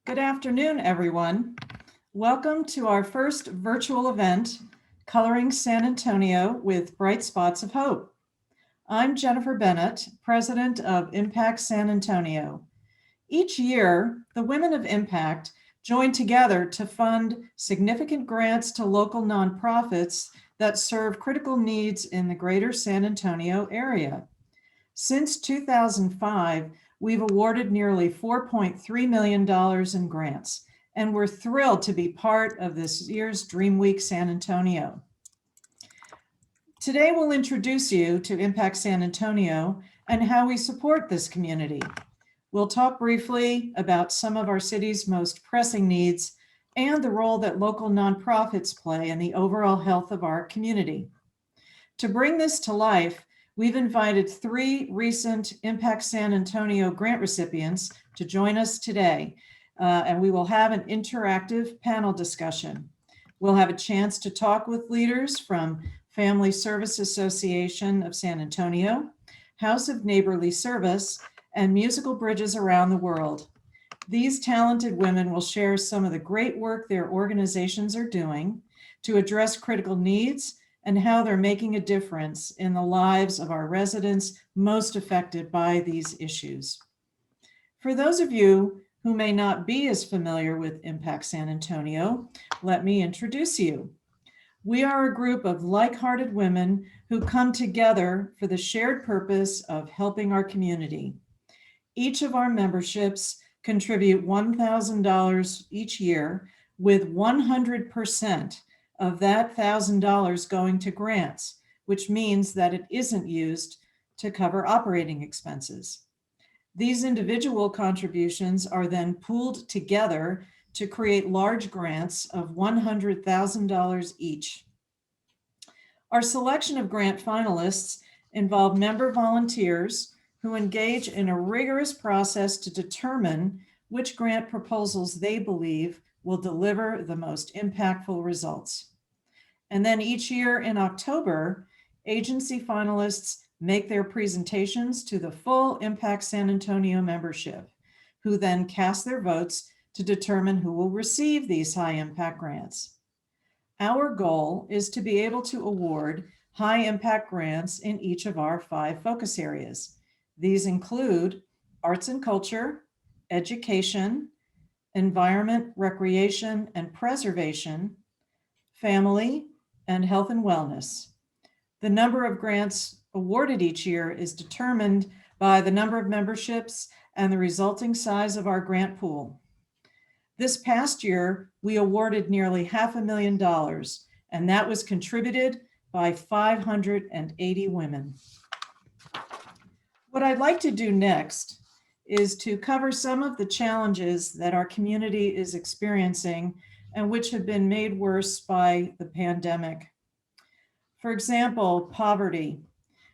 Good afternoon, everyone. Welcome to our first virtual event, Coloring San Antonio with Bright Spots of Hope. I'm Jennifer Bennett, President of Impact San Antonio. Each year, the Women of Impact join together to fund significant grants to local nonprofits that serve critical needs in the greater San Antonio area. Since 2005, we've awarded nearly $4.3 million in grants, and we're thrilled to be part of this year's DreamWeek San Antonio. Today, we'll introduce you to Impact San Antonio and how we support this community. We'll talk briefly about some of our city's most pressing needs and the role that local nonprofits play in the overall health of our community. To bring this to life, we've invited 3 recent Impact San Antonio grant recipients to join us today, and we will have an interactive panel discussion. We'll have a chance to talk with leaders from Family Service Association of San Antonio, House of Neighborly Service, and Musical Bridges Around the World. These talented women will share some of the great work their organizations are doing to address critical needs and how they're making a difference in the lives of our residents most affected by these issues. For those of you who may not be as familiar with Impact San Antonio, let me introduce you. We are a group of like-hearted women who come together for the shared purpose of helping our community. Each of our memberships contribute $1,000 each year, with 100% of that $1,000 going to grants, which means that it isn't used to cover operating expenses. These individual contributions are then pooled together to create large grants of $100,000 each. Our selection of grant finalists involve member volunteers who engage in a rigorous process to determine which grant proposals they believe will deliver the most impactful results. And then each year in October, agency finalists make their presentations to the full Impact San Antonio membership, who then cast their votes to determine who will receive these high impact grants. Our goal is to be able to award high impact grants in each of our 5 focus areas. These include arts and culture, education, environment, recreation, and preservation, family, and health and wellness. The number of grants awarded each year is determined by the number of memberships and the resulting size of our grant pool. This past year, we awarded nearly $500,000, and that was contributed by 580 women. What I'd like to do next is to cover some of the challenges that our community is experiencing and which have been made worse by the pandemic. For example, poverty.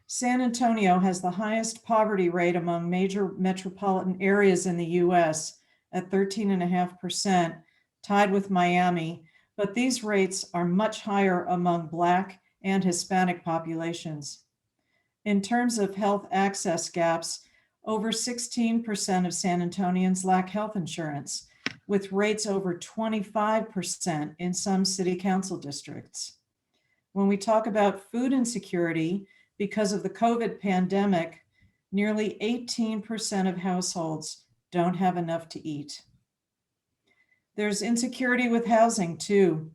San Antonio has the highest poverty rate among major metropolitan areas in the US at 13.5%, tied with Miami, but these rates are much higher among Black and Hispanic populations. In terms of health access gaps, over 16% of San Antonians lack health insurance, with rates over 25% in some city council districts. When we talk about food insecurity, because of the COVID pandemic, nearly 18% of households don't have enough to eat. There's insecurity with housing too.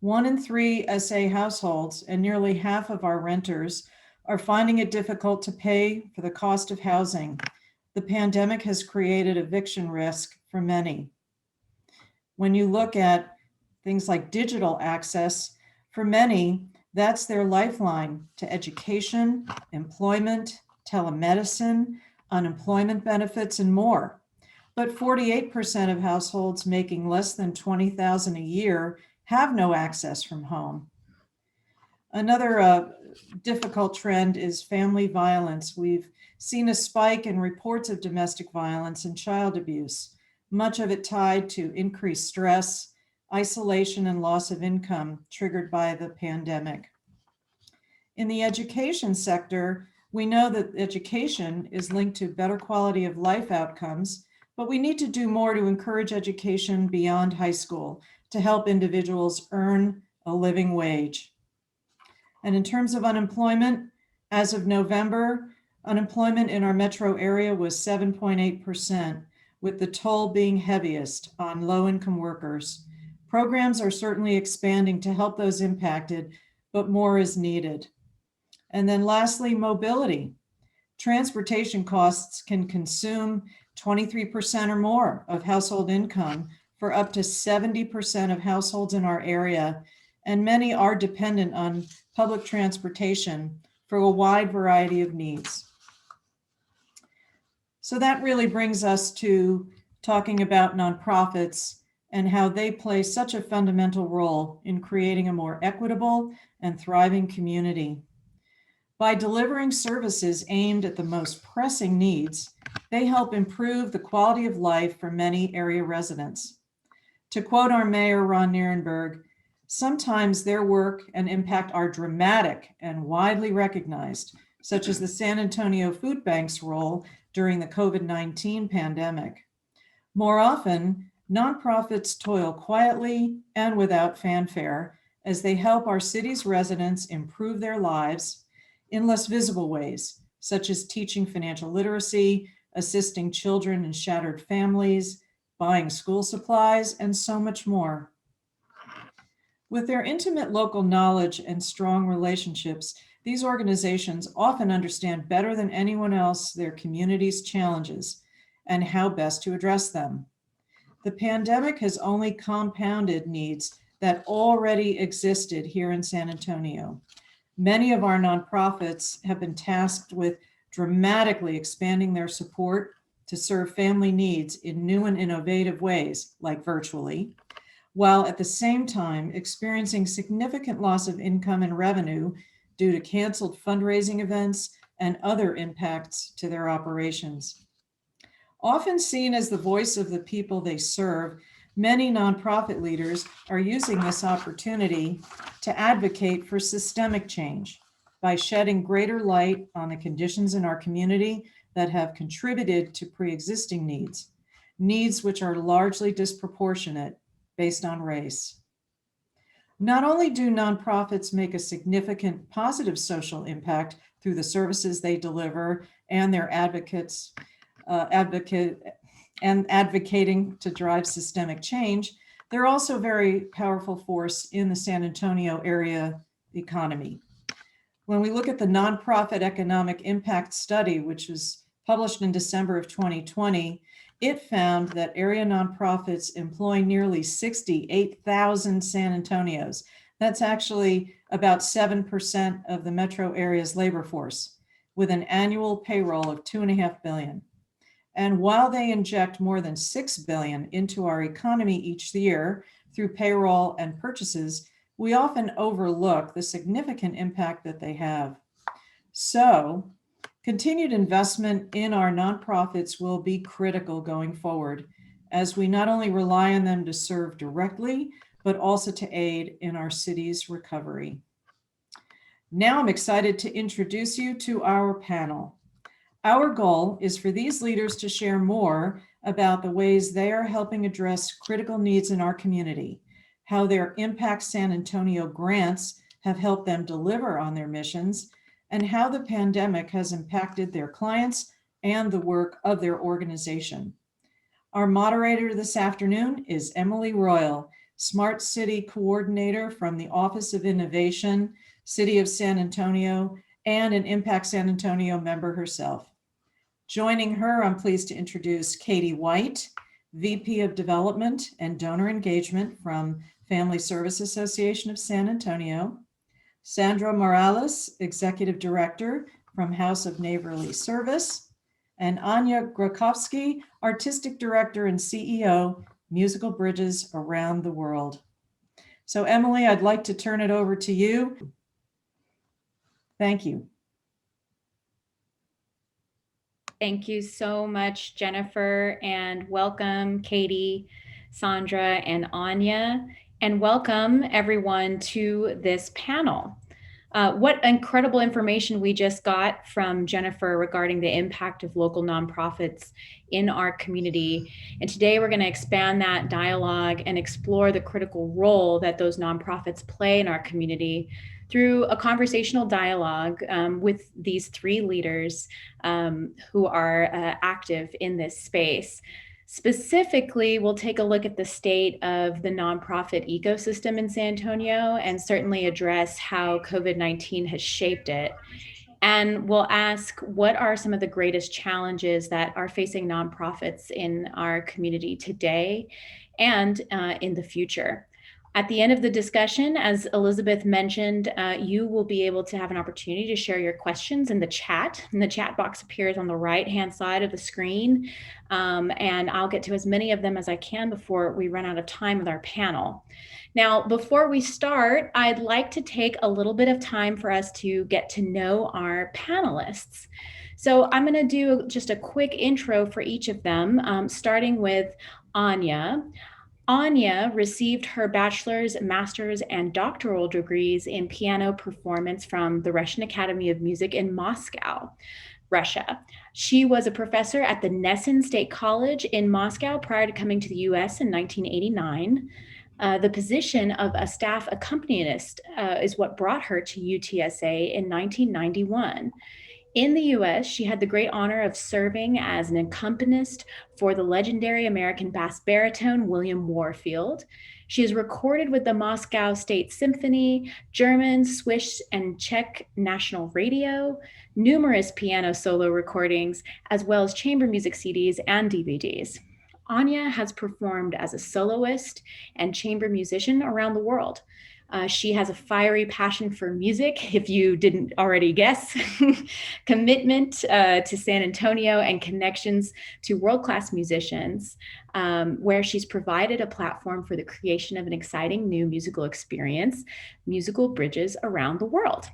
1 in 3 SA households and nearly half of our renters are finding it difficult to pay for the cost of housing. The pandemic has created eviction risk for many. When you look at things like digital access, for many, that's their lifeline to education, employment, telemedicine, unemployment benefits, and more. But 48% of households making less than $20,000 a year have no access from home. Another difficult trend is family violence. We've seen a spike in reports of domestic violence and child abuse, much of it tied to increased stress, isolation, and loss of income triggered by the pandemic. In the education sector, we know that education is linked to better quality of life outcomes, But we need to do more to encourage education beyond high school to help individuals earn a living wage. And in terms of unemployment, as of November, unemployment in our metro area was 7.8%, with the toll being heaviest on low-income workers. Programs are certainly expanding to help those impacted, but more is needed. And then lastly, mobility. Transportation costs can consume 23% or more of household income for up to 70% of households in our area, and many are dependent on public transportation for a wide variety of needs. So that really brings us to talking about nonprofits and how they play such a fundamental role in creating a more equitable and thriving community. By delivering services aimed at the most pressing needs, they help improve the quality of life for many area residents. To quote our mayor, Ron Nierenberg, sometimes their work and impact are dramatic and widely recognized, such as the San Antonio Food Bank's role during the COVID-19 pandemic. More often, nonprofits toil quietly and without fanfare as they help our city's residents improve their lives in less visible ways, such as teaching financial literacy, assisting children and shattered families, buying school supplies, and so much more. With their intimate local knowledge and strong relationships, these organizations often understand better than anyone else their community's challenges and how best to address them. The pandemic has only compounded needs that already existed here in San Antonio. Many of our nonprofits have been tasked with dramatically expanding their support to serve family needs in new and innovative ways, like virtually, while at the same time experiencing significant loss of income and revenue due to canceled fundraising events and other impacts to their operations. Often seen as the voice of the people they serve, many nonprofit leaders are using this opportunity to advocate for systemic change by shedding greater light on the conditions in our community that have contributed to pre-existing needs which are largely disproportionate based on race. Not only do nonprofits make a significant positive social impact through the services they deliver and their advocating to drive systemic change, they're also a very powerful force in the San Antonio area economy. When we look at the Nonprofit Economic Impact Study, which was published in December of 2020, it found that area nonprofits employ nearly 68,000 San Antonios. That's actually about 7% of the metro area's labor force, with an annual payroll of $2.5 billion. And while they inject more than $6 billion into our economy each year through payroll and purchases, we often overlook the significant impact that they have. So, continued investment in our nonprofits will be critical going forward, as we not only rely on them to serve directly, but also to aid in our city's recovery. Now I'm excited to introduce you to our panel. Our goal is for these leaders to share more about the ways they are helping address critical needs in our community, how their Impact San Antonio grants have helped them deliver on their missions, and how the pandemic has impacted their clients and the work of their organization. Our moderator this afternoon is Emily Royall, Smart City Coordinator from the Office of Innovation, City of San Antonio, and an Impact San Antonio member herself. Joining her, I'm pleased to introduce Katie White, VP of Development and Donor Engagement from Family Service Association of San Antonio, Sandra Morales, Executive Director from House of Neighborly Service, and Anya Grakovsky, Artistic Director and CEO, Musical Bridges Around the World. So Emily, I'd like to turn it over to you. Thank you. Thank you so much, Jennifer, and welcome, Katie, Sandra, and Anya, and welcome everyone to this panel. What incredible information we just got from Jennifer regarding the impact of local nonprofits in our community. And today we're going to expand that dialogue and explore the critical role that those nonprofits play in our community through a conversational dialogue with these three leaders who are active in this space. Specifically, we'll take a look at the state of the nonprofit ecosystem in San Antonio and certainly address how COVID-19 has shaped it. And we'll ask, what are some of the greatest challenges that are facing nonprofits in our community today and in the future? At the end of the discussion, as Elizabeth mentioned, you will be able to have an opportunity to share your questions in the chat. And the chat box appears on the right-hand side of the screen. And I'll get to as many of them as I can before we run out of time with our panel. Now, before we start, I'd like to take a little bit of time for us to get to know our panelists. So I'm going to do just a quick intro for each of them, starting with Anya. Anya received her bachelor's, master's, and doctoral degrees in piano performance from the Russian Academy of Music in Moscow, Russia. She was a professor at the Nessun State College in Moscow prior to coming to the US in 1989. The position of a staff accompanist is what brought her to UTSA in 1991. In the US, she had the great honor of serving as an accompanist for the legendary American bass baritone William Warfield. She is recorded with the Moscow State Symphony, German, Swiss, and Czech National Radio, numerous piano solo recordings, as well as chamber music CDs and DVDs. Anya has performed as a soloist and chamber musician around the world. She has a fiery passion for music, if you didn't already guess, commitment to San Antonio, and connections to world-class musicians, where she's provided a platform for the creation of an exciting new musical experience, musical bridges around the world.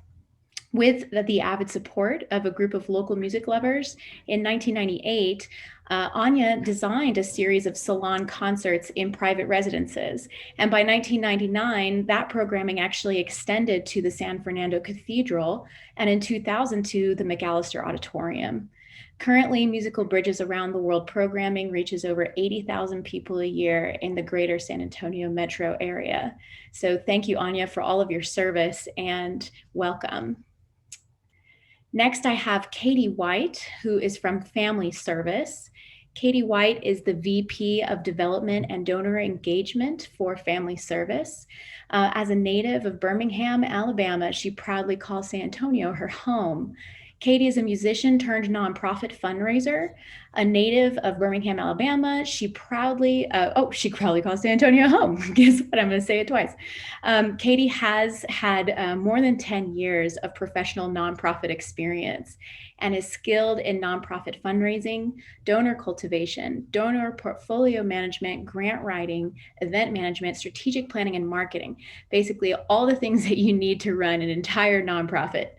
With the avid support of a group of local music lovers, in 1998, Anya designed a series of salon concerts in private residences. And by 1999, that programming actually extended to the San Fernando Cathedral, and in 2000 to the McAllister Auditorium. Currently, Musical Bridges Around the World programming reaches over 80,000 people a year in the greater San Antonio metro area. So thank you, Anya, for all of your service, and welcome. Next, I have Katie White, who is from Family Service. Katie White is the VP of Development and Donor Engagement for Family Service. As a native of Birmingham, Alabama, she proudly calls San Antonio her home. Katie is a musician turned nonprofit fundraiser. A native of Birmingham, Alabama, she proudly calls San Antonio home. Guess what? I'm going to say it twice. Katie has had more than 10 years of professional nonprofit experience and is skilled in nonprofit fundraising, donor cultivation, donor portfolio management, grant writing, event management, strategic planning, and marketing. Basically, all the things that you need to run an entire nonprofit.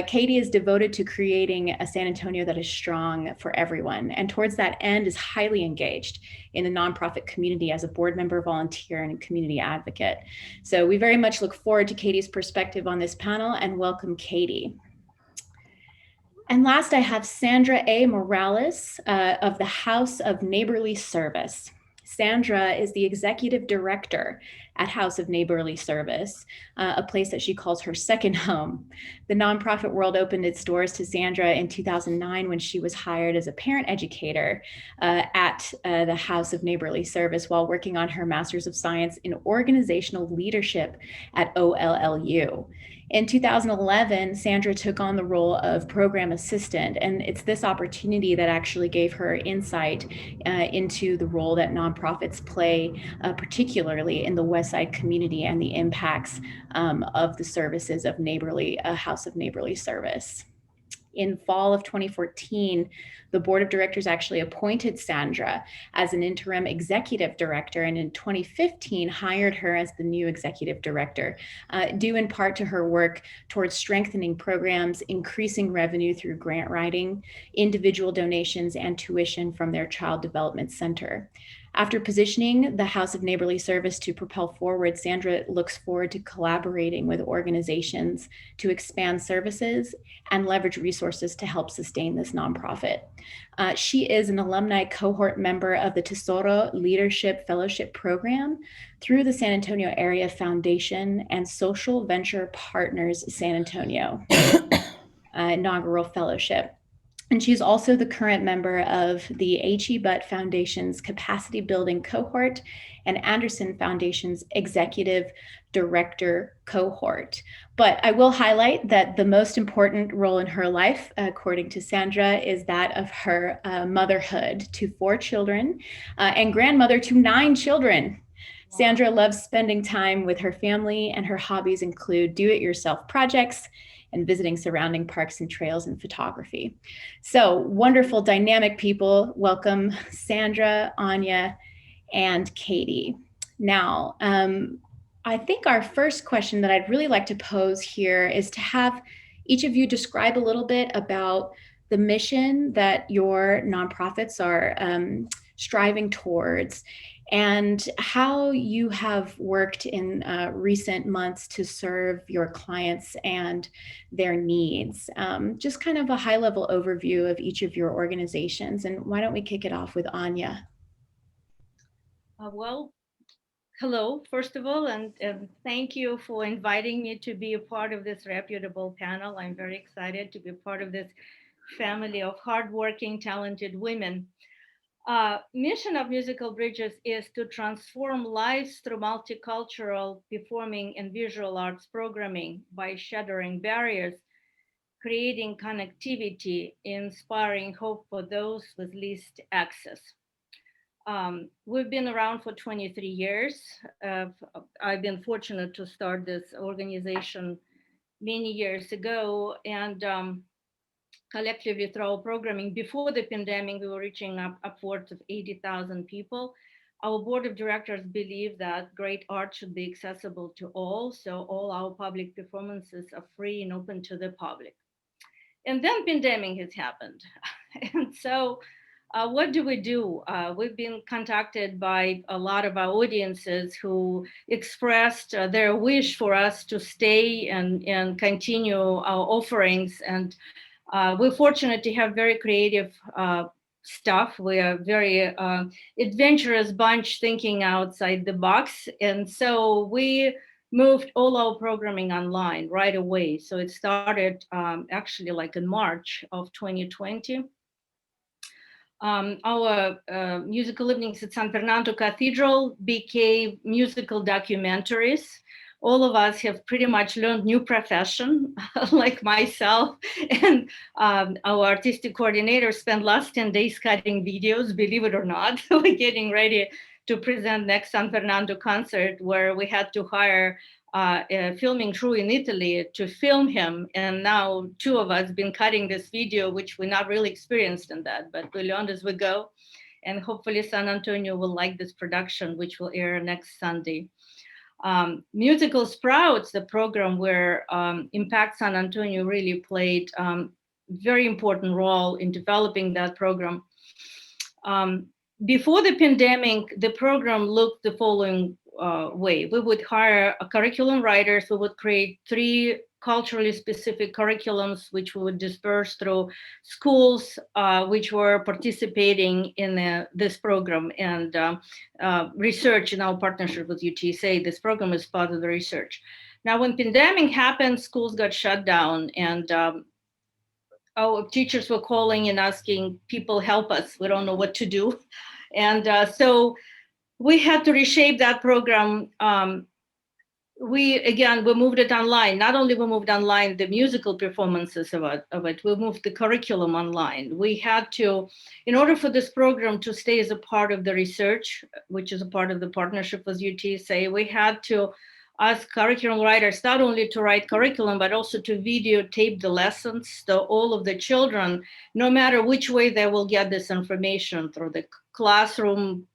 Katie is devoted to creating a San Antonio that is strong for everyone, and towards that end is highly engaged in the nonprofit community as a board member, volunteer, and community advocate. So we very much look forward to Katie's perspective on this panel, and welcome Katie. And last, I have Sandra A. Morales of the House of Neighborly Service. Sandra is the executive director at House of Neighborly Service, a place that she calls her second home. The nonprofit world opened its doors to Sandra in 2009 when she was hired as a parent educator at the House of Neighborly Service while working on her Master's of Science in Organizational Leadership at OLLU. In 2011, Sandra took on the role of program assistant, and it's this opportunity that actually gave her insight into the role that nonprofits play, particularly in the West Side community, and the impacts of the services of House of Neighborly Service. In fall of 2014, the board of directors actually appointed Sandra as an interim executive director, and in 2015 hired her as the new executive director, due in part to her work towards strengthening programs, increasing revenue through grant writing, individual donations, and tuition from their Child Development Center. After positioning the House of Neighborly Service to propel forward, Sandra looks forward to collaborating with organizations to expand services and leverage resources to help sustain this nonprofit. She is an alumni cohort member of the Tesoro Leadership Fellowship Program through the San Antonio Area Foundation and Social Venture Partners San Antonio inaugural fellowship. And she's also the current member of the H.E. Butt Foundation's Capacity Building Cohort and Anderson Foundation's Executive Director Cohort. But I will highlight that the most important role in her life, according to Sandra, is that of her motherhood to 4 children and grandmother to 9 children. Sandra loves spending time with her family, and her hobbies include do-it-yourself projects and visiting surrounding parks and trails and photography. So wonderful, dynamic people. Welcome, Sandra, Anya, and Katie. Now, I think our first question that I'd really like to pose here is to have each of you describe a little bit about the mission that your nonprofits are striving towards, and how you have worked in recent months to serve your clients and their needs. Just kind of a high-level overview of each of your organizations. And why don't we kick it off with Anya? Well, hello, first of all, and thank you for inviting me to be a part of this reputable panel. I'm very excited to be part of this family of hardworking, talented women. Mission of Musical Bridges is to transform lives through multicultural performing and visual arts programming by shattering barriers, creating connectivity, inspiring hope for those with least access. We've been around for 23 years. I've been fortunate to start this organization many years ago, and collectively through our programming. Before the pandemic, we were reaching upwards of 80,000 people. Our board of directors believe that great art should be accessible to all, so all our public performances are free and open to the public. And then pandemic has happened. And so what do? We've been contacted by a lot of our audiences who expressed their wish for us to stay and continue our offerings. And we're fortunate to have very creative staff. We are very adventurous bunch thinking outside the box. And so we moved all our programming online right away. So it started actually like in March of 2020. Our musical evenings at San Fernando Cathedral became musical documentaries. All of us have pretty much learned new profession, like myself, and our artistic coordinator spent last 10 days cutting videos, believe it or not. We're getting ready to present next San Fernando concert, where we had to hire a filming crew in Italy to film him. And now 2 of us been cutting this video, which we're not really experienced in that, but we learned as we go. And hopefully San Antonio will like this production, which will air next Sunday. Musical Sprouts, the program where Impact San Antonio really played very important role in developing that program. Before the pandemic, the program looked the following way. We would hire curriculum writers. We would create 3 culturally specific curriculums, which we would disperse through schools which were participating in this program, and research in our partnership with UTSA. This program is part of the research. Now, when pandemic happened, schools got shut down, and our teachers were calling and asking people, help us, we don't know what to do. And so we had to reshape that program. We moved it online. Not only we moved online the musical performances of it, we moved the curriculum online. We had to, in order for this program to stay as a part of the research, which is a part of the partnership with UTSA, we had to ask curriculum writers not only to write curriculum, but also to videotape the lessons, so all of the children, no matter which way they will get this information, through the classroom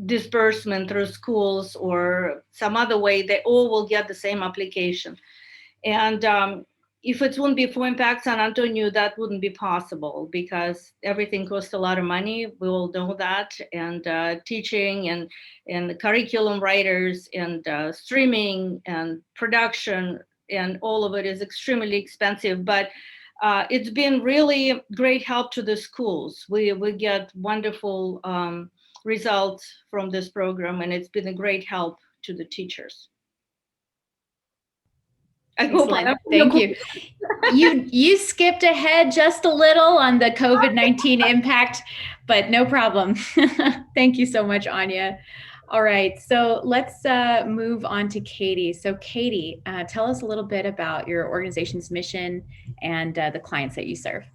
disbursement, through schools, or some other way, they all will get the same application. And if it wouldn't be for Impact San Antonio, that wouldn't be possible because everything costs a lot of money. We all know that, and teaching and the curriculum writers and streaming and production and all of it is extremely expensive. But it's been really great help to the schools. We get wonderful results from this program, and it's been a great help to the teachers. Excellent. Thank you. You skipped ahead just a little on the COVID-19 impact, but no problem. Thank you so much, Anya. All right, so let's move on to Katie. So Katie, tell us a little bit about your organization's mission and the clients that you serve.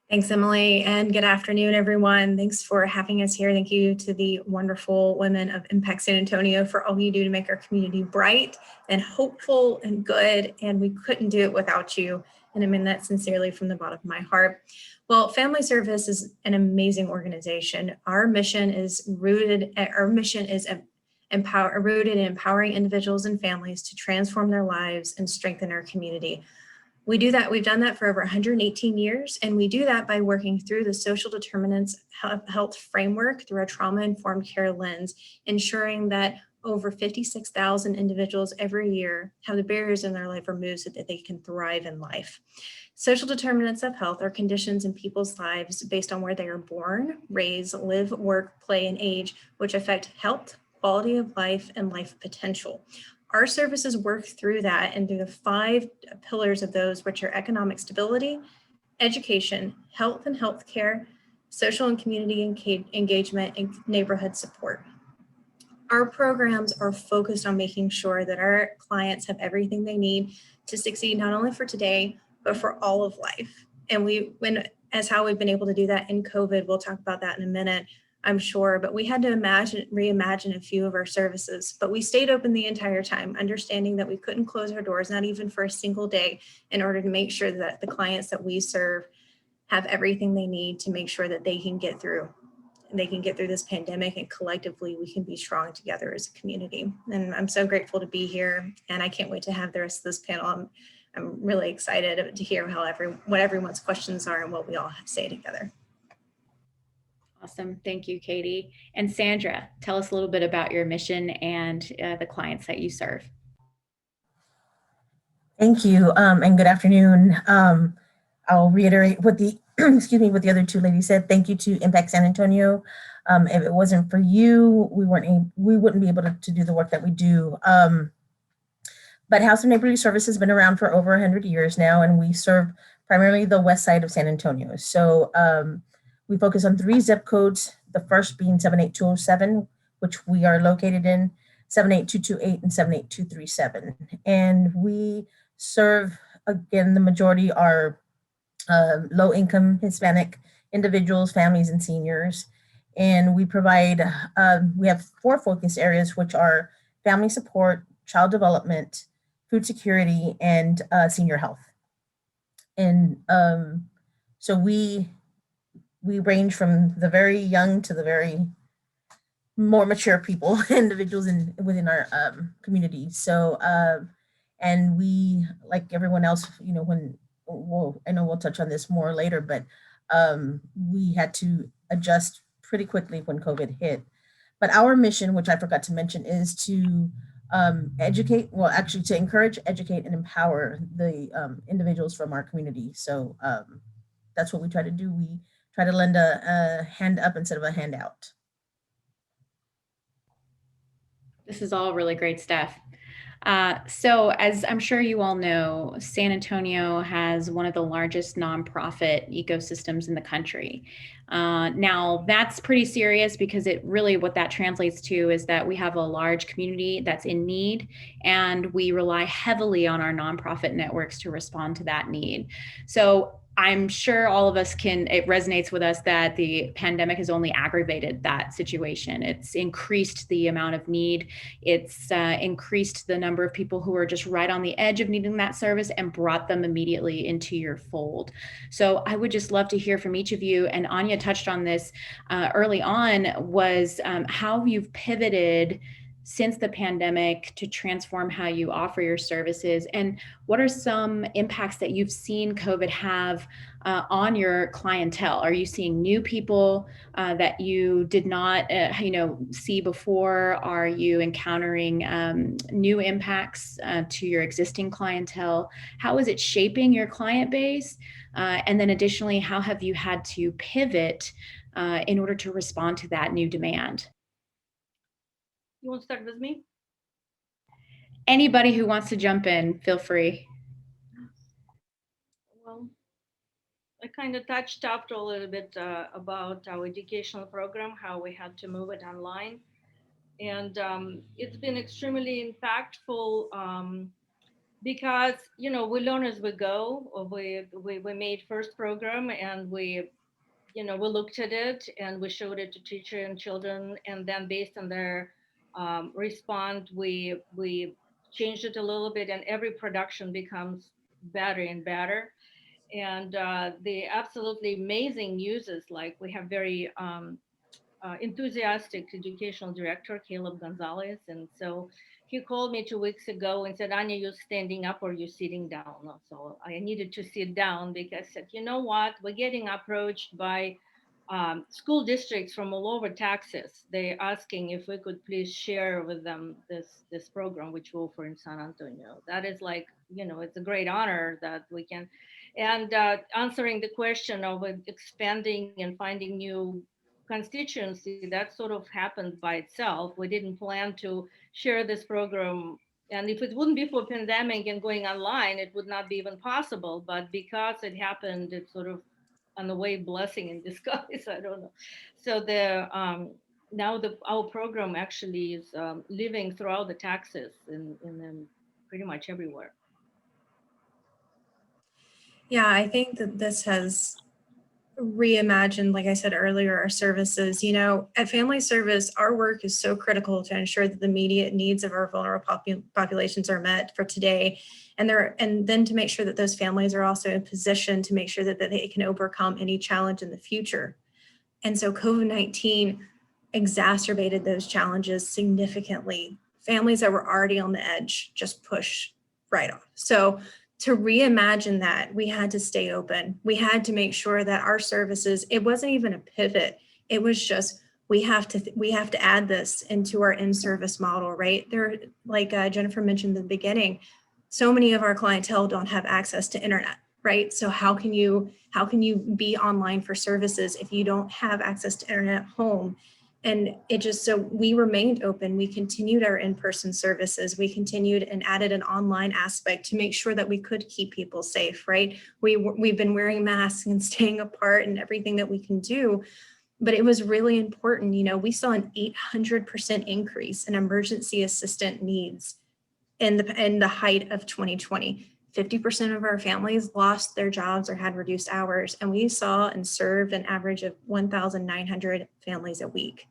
Thanks, Emily, and good afternoon, everyone. Thanks for having us here. Thank you to the wonderful women of Impact San Antonio for all you do to make our community bright and hopeful and good, and we couldn't do it without you, and I mean that sincerely from the bottom of my heart. Well, Family Service is an amazing organization. Our mission is rooted in empowering individuals and families to transform their lives and strengthen our community. We do that. We've done that for over 118 years, and we do that by working through the social determinants of health framework through our trauma-informed care lens, ensuring that over 56,000 individuals every year have the barriers in their life removed so that they can thrive in life. Social determinants of health are conditions in people's lives based on where they are born, raised, live, work, play, and age, which affect health, quality of life, and life potential. Our services work through that and through the 5 pillars of those, which are economic stability, education, health and healthcare, social and community engagement, and neighborhood support. Our programs are focused on making sure that our clients have everything they need to succeed, not only for today, but for all of life. And as how we've been able to do that in COVID, we'll talk about that in a minute, I'm sure, but we had to reimagine a few of our services, but we stayed open the entire time, understanding that we couldn't close our doors, not even for a single day, in order to make sure that the clients that we serve have everything they need to make sure that they can get through this pandemic, and collectively we can be strong together as a community. And I'm so grateful to be here, and I can't wait to have the rest of this panel. I'm really excited to hear what everyone's questions are and what we all have to say together. Awesome. Thank you, Katie. And Sandra, tell us a little bit about your mission and the clients that you serve. Thank you, and good afternoon. I'll reiterate what the what the other 2 ladies said. Thank you to Impact San Antonio. If it wasn't for you, we wouldn't be able to do the work that we do. But House of Neighborly Service has been around for over 100 years now, and we serve primarily the west side of San Antonio. So we focus on 3 zip codes, the first being 78207, which we are located in, 78228 and 78237. And we serve, again, the majority are low-income Hispanic individuals, families, and seniors. And we provide, we have 4 focus areas, which are family support, child development, food security, and senior health. And so we range from the very young to the very more mature people, individuals within our community. So, and we, like everyone else, I know we'll touch on this more later, but we had to adjust pretty quickly when COVID hit. But our mission, which I forgot to mention, is to to encourage, educate, and empower the individuals from our community. So that's what we try to do. We try to lend a hand up instead of a hand out. This is all really great stuff. So as I'm sure you all know, San Antonio has one of the largest nonprofit ecosystems in the country. Now that's pretty serious because what that translates to is that we have a large community that's in need, and we rely heavily on our nonprofit networks to respond to that need. So I'm sure all of us it resonates with us that the pandemic has only aggravated that situation. It's increased the amount of need. It's increased the number of people who are just right on the edge of needing that service and brought them immediately into your fold. So I would just love to hear from each of you, and Anya touched on this early on, was how you've pivoted since the pandemic to transform how you offer your services? And what are some impacts that you've seen COVID have on your clientele? Are you seeing new people that you did not, see before? Are you encountering new impacts to your existing clientele? How is it shaping your client base? And then additionally, how have you had to pivot in order to respond to that new demand? You want to start with me? Anybody who wants to jump in, feel free. Well, I kind of touched up a little bit about our educational program, how we had to move it online. And it's been extremely impactful because, we learn as we go. We made first program and we looked at it and we showed it to teacher and children. And then based on their response, we changed it a little bit and every production becomes better and better. And the absolutely amazing uses, like we have very enthusiastic educational director, Caleb Gonzalez. And so he called me 2 weeks ago and said, Anya, you're standing up or you're sitting down? So I needed to sit down because I said, you know what? We're getting approached by school districts from all over Texas. They're asking if we could please share with them this program, which we offer in San Antonio. That is like, it's a great honor that we can. And answering the question of expanding and finding new constituency, that sort of happened by itself. We didn't plan to share this program, and if it wouldn't be for pandemic and going online, it would not be even possible. But because it happened, it's sort of on the way blessing in disguise. I don't know. So now our program actually is living throughout the Texas in pretty much everywhere. Yeah, I think that this has reimagined, like I said earlier, our services. At Family Service, our work is so critical to ensure that the immediate needs of our vulnerable populations are met for today, and then to make sure that those families are also in position to make sure that they can overcome any challenge in the future. And so COVID-19 exacerbated those challenges significantly. Families that were already on the edge just push right off. So to reimagine that, we had to stay open. We had to make sure that our services, it wasn't even a pivot. It was just, we have to add this into our in-service model, right? There, like Jennifer mentioned in the beginning, so many of our clientele don't have access to internet, right? So how can you be online for services if you don't have access to internet at home? And so we remained open. We continued our in-person services. We continued and added an online aspect to make sure that we could keep people safe, right? We've been wearing masks and staying apart and everything that we can do. But it was really important. We saw an 800% increase in emergency assistant needs in the height of 2020. 50% of our families lost their jobs or had reduced hours, and we saw and served an average of 1,900 families a week.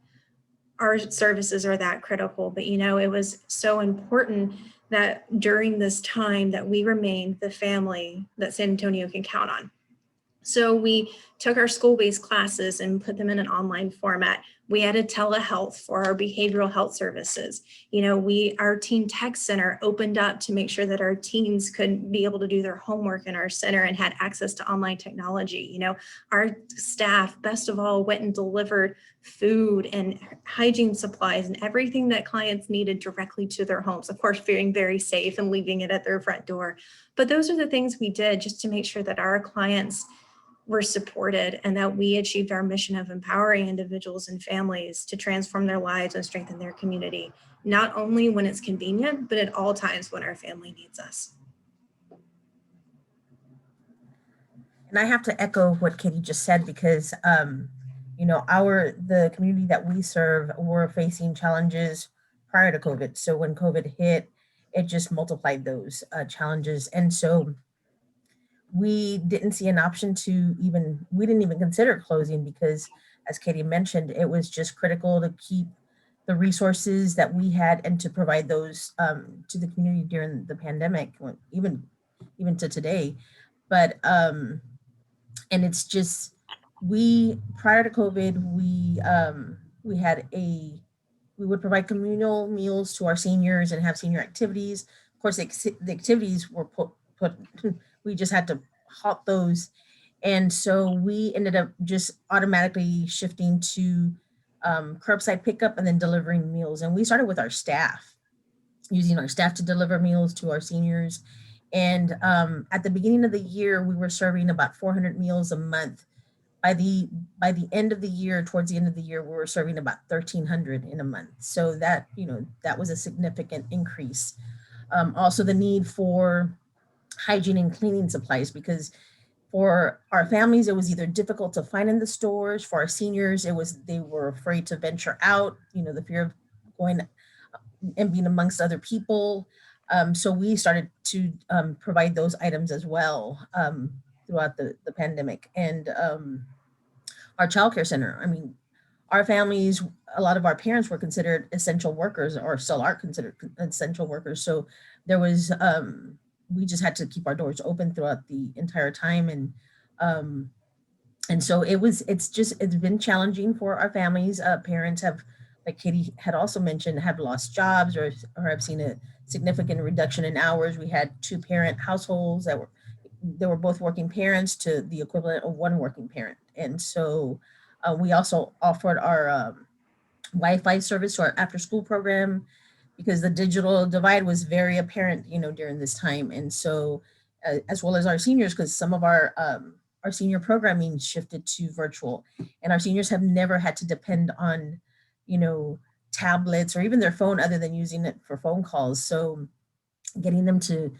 Our services are that critical, but it was so important that during this time that we remained the family that San Antonio can count on. So we took our school-based classes and put them in an online format. We added telehealth for our behavioral health services. Our teen tech center opened up to make sure that our teens could be able to do their homework in our center and had access to online technology. Our staff, best of all, went and delivered food and hygiene supplies and everything that clients needed directly to their homes, of course, being very safe and leaving it at their front door. But those are the things we did just to make sure that our clients were supported and that we achieved our mission of empowering individuals and families to transform their lives and strengthen their community, not only when it's convenient, but at all times when our family needs us. And I have to echo what Katie just said because, the community that we serve were facing challenges prior to COVID. So when COVID hit, it just multiplied those challenges. And so we didn't see an option we didn't even consider closing because, as Katie mentioned, it was just critical to keep the resources that we had and to provide those to the community during the pandemic, even to today. But, and it's just, prior to COVID, we had a we would provide communal meals to our seniors and have senior activities. Of course, the activities were put we just had to halt those. And so we ended up just automatically shifting to curbside pickup and then delivering meals. And we started with our staff, using our staff to deliver meals to our seniors. And at the beginning of the year, we were serving about 400 meals a month. By the end of the year, towards the end of the year, we were serving about 1,300 in a month. So that, that was a significant increase. Also the need for hygiene and cleaning supplies, because for our families, it was either difficult to find in the stores. For our seniors, they were afraid to venture out, the fear of going and being amongst other people. So we started to provide those items as well throughout the pandemic. And our childcare center, I mean, our families, a lot of our parents were considered essential workers, or still are considered essential workers. So there was, we just had to keep our doors open throughout the entire time. And so it's been challenging for our families. Parents have, like Katie had also mentioned, have lost jobs or have seen a significant reduction in hours. We had 2-parent households they were both working parents to the equivalent of 1 working parent. And so we also offered our Wi-Fi service to our after school program, because the digital divide was very apparent, during this time. And so, as well as our seniors, because some of our senior programming shifted to virtual, and our seniors have never had to depend on, tablets or even their phone other than using it for phone calls. So getting them to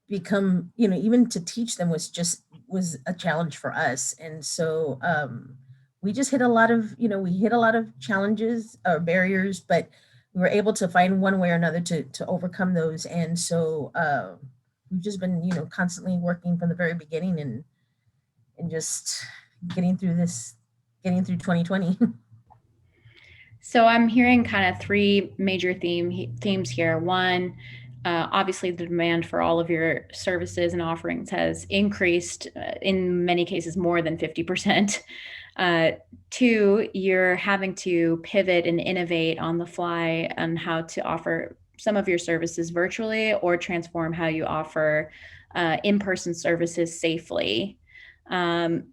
become, even to teach them was a challenge for us. And so we just hit a lot of, challenges or barriers, but we were able to find one way or another to overcome those. And so we've just been, constantly working from the very beginning and just getting through 2020. So I'm hearing kind of 3 major themes here. One, obviously the demand for all of your services and offerings has increased, in many cases more than 50%. 2, you're having to pivot and innovate on the fly on how to offer some of your services virtually or transform how you offer in-person services safely. And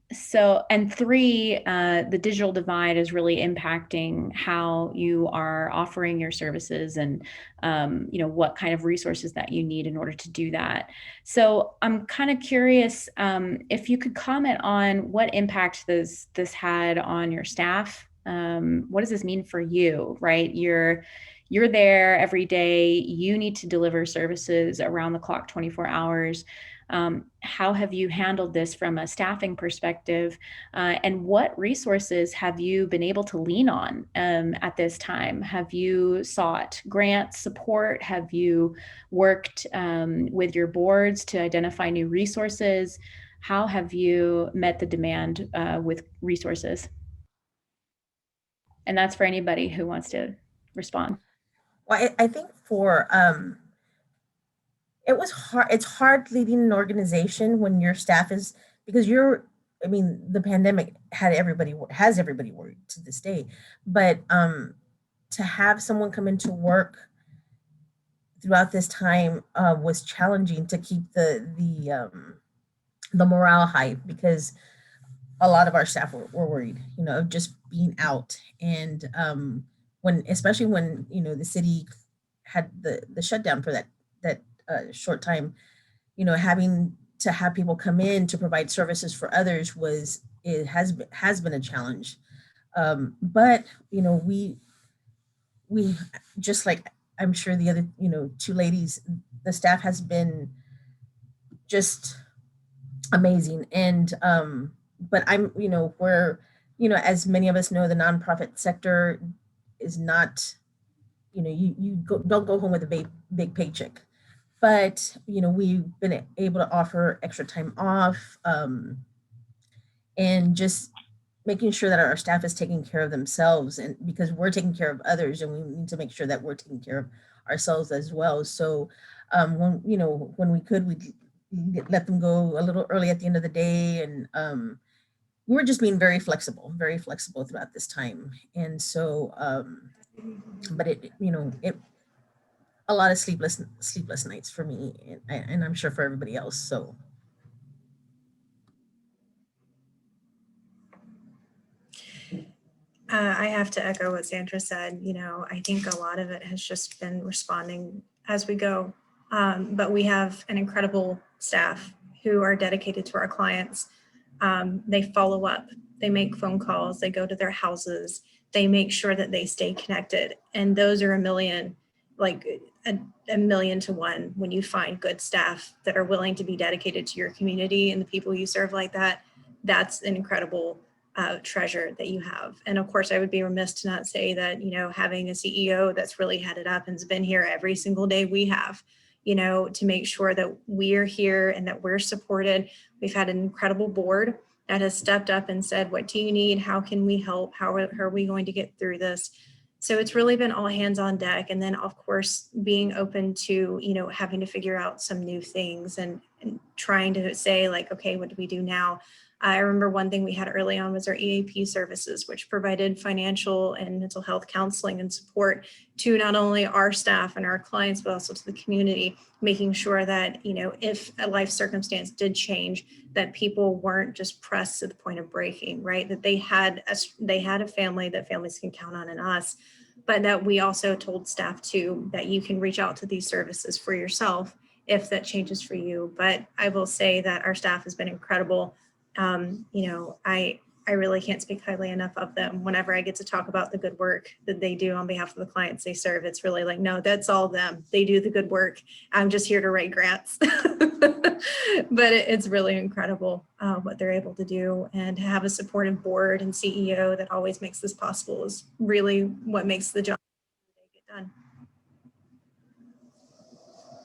3, the digital divide is really impacting how you are offering your services and, what kind of resources that you need in order to do that. So I'm kind of curious if you could comment on what impact this had on your staff. What does this mean for you, right? You're there every day. You need to deliver services around the clock, 24 hours. How have you handled this from a staffing perspective? And what resources have you been able to lean on at this time? Have you sought grant support? Have you worked with your boards to identify new resources? How have you met the demand with resources? And that's for anybody who wants to respond. Well, I think for it was hard. It's hard leading an organization when your staff is, because the pandemic has everybody worried to this day. But to have someone come into work throughout this time was challenging to keep the morale high, because a lot of our staff were worried, of just being out. And especially when, the city had the shutdown for that short time, having to have people come in to provide services for others has been a challenge. But, we just like, I'm sure the other, 2 ladies, the staff has been just amazing. And, but I'm, as many of us know, the nonprofit sector is not, don't go home with a big paycheck. But, we've been able to offer extra time off and just making sure that our staff is taking care of themselves, and because we're taking care of others, and we need to make sure that we're taking care of ourselves as well. So when we could, we'd let them go a little early at the end of the day. And we were just being very flexible throughout this time. And so but it a lot of sleepless nights for me, and I'm sure for everybody else. So I have to echo what Sandra said. I think a lot of it has just been responding as we go. But we have an incredible staff who are dedicated to our clients. They follow up, they make phone calls, they go to their houses, they make sure that they stay connected. And those are a million to one when you find good staff that are willing to be dedicated to your community and the people you serve like that. That's an incredible treasure that you have. And of course, I would be remiss to not say that, having a CEO that's really headed up and has been here every single day we have, to make sure that we're here and that we're supported. We've had an incredible board that has stepped up and said, what do you need? How can we help? How are we going to get through this? So it's really been all hands on deck. And then of course, being open to, having to figure out some new things and trying to say like, okay, what do we do now? I remember one thing we had early on was our EAP services, which provided financial and mental health counseling and support to not only our staff and our clients, but also to the community, making sure that, if a life circumstance did change, that people weren't just pressed to the point of breaking, right? That they had a family that families can count on in us, but that we also told staff too, that you can reach out to these services for yourself if that changes for you. But I will say that our staff has been incredible. I really can't speak highly enough of them. Whenever I get to talk about the good work that they do on behalf of the clients they serve, it's really like, no, that's all them. They do the good work. I'm just here to write grants. But it's really incredible what they're able to do, and to have a supportive board and CEO that always makes this possible is really what makes the job get done.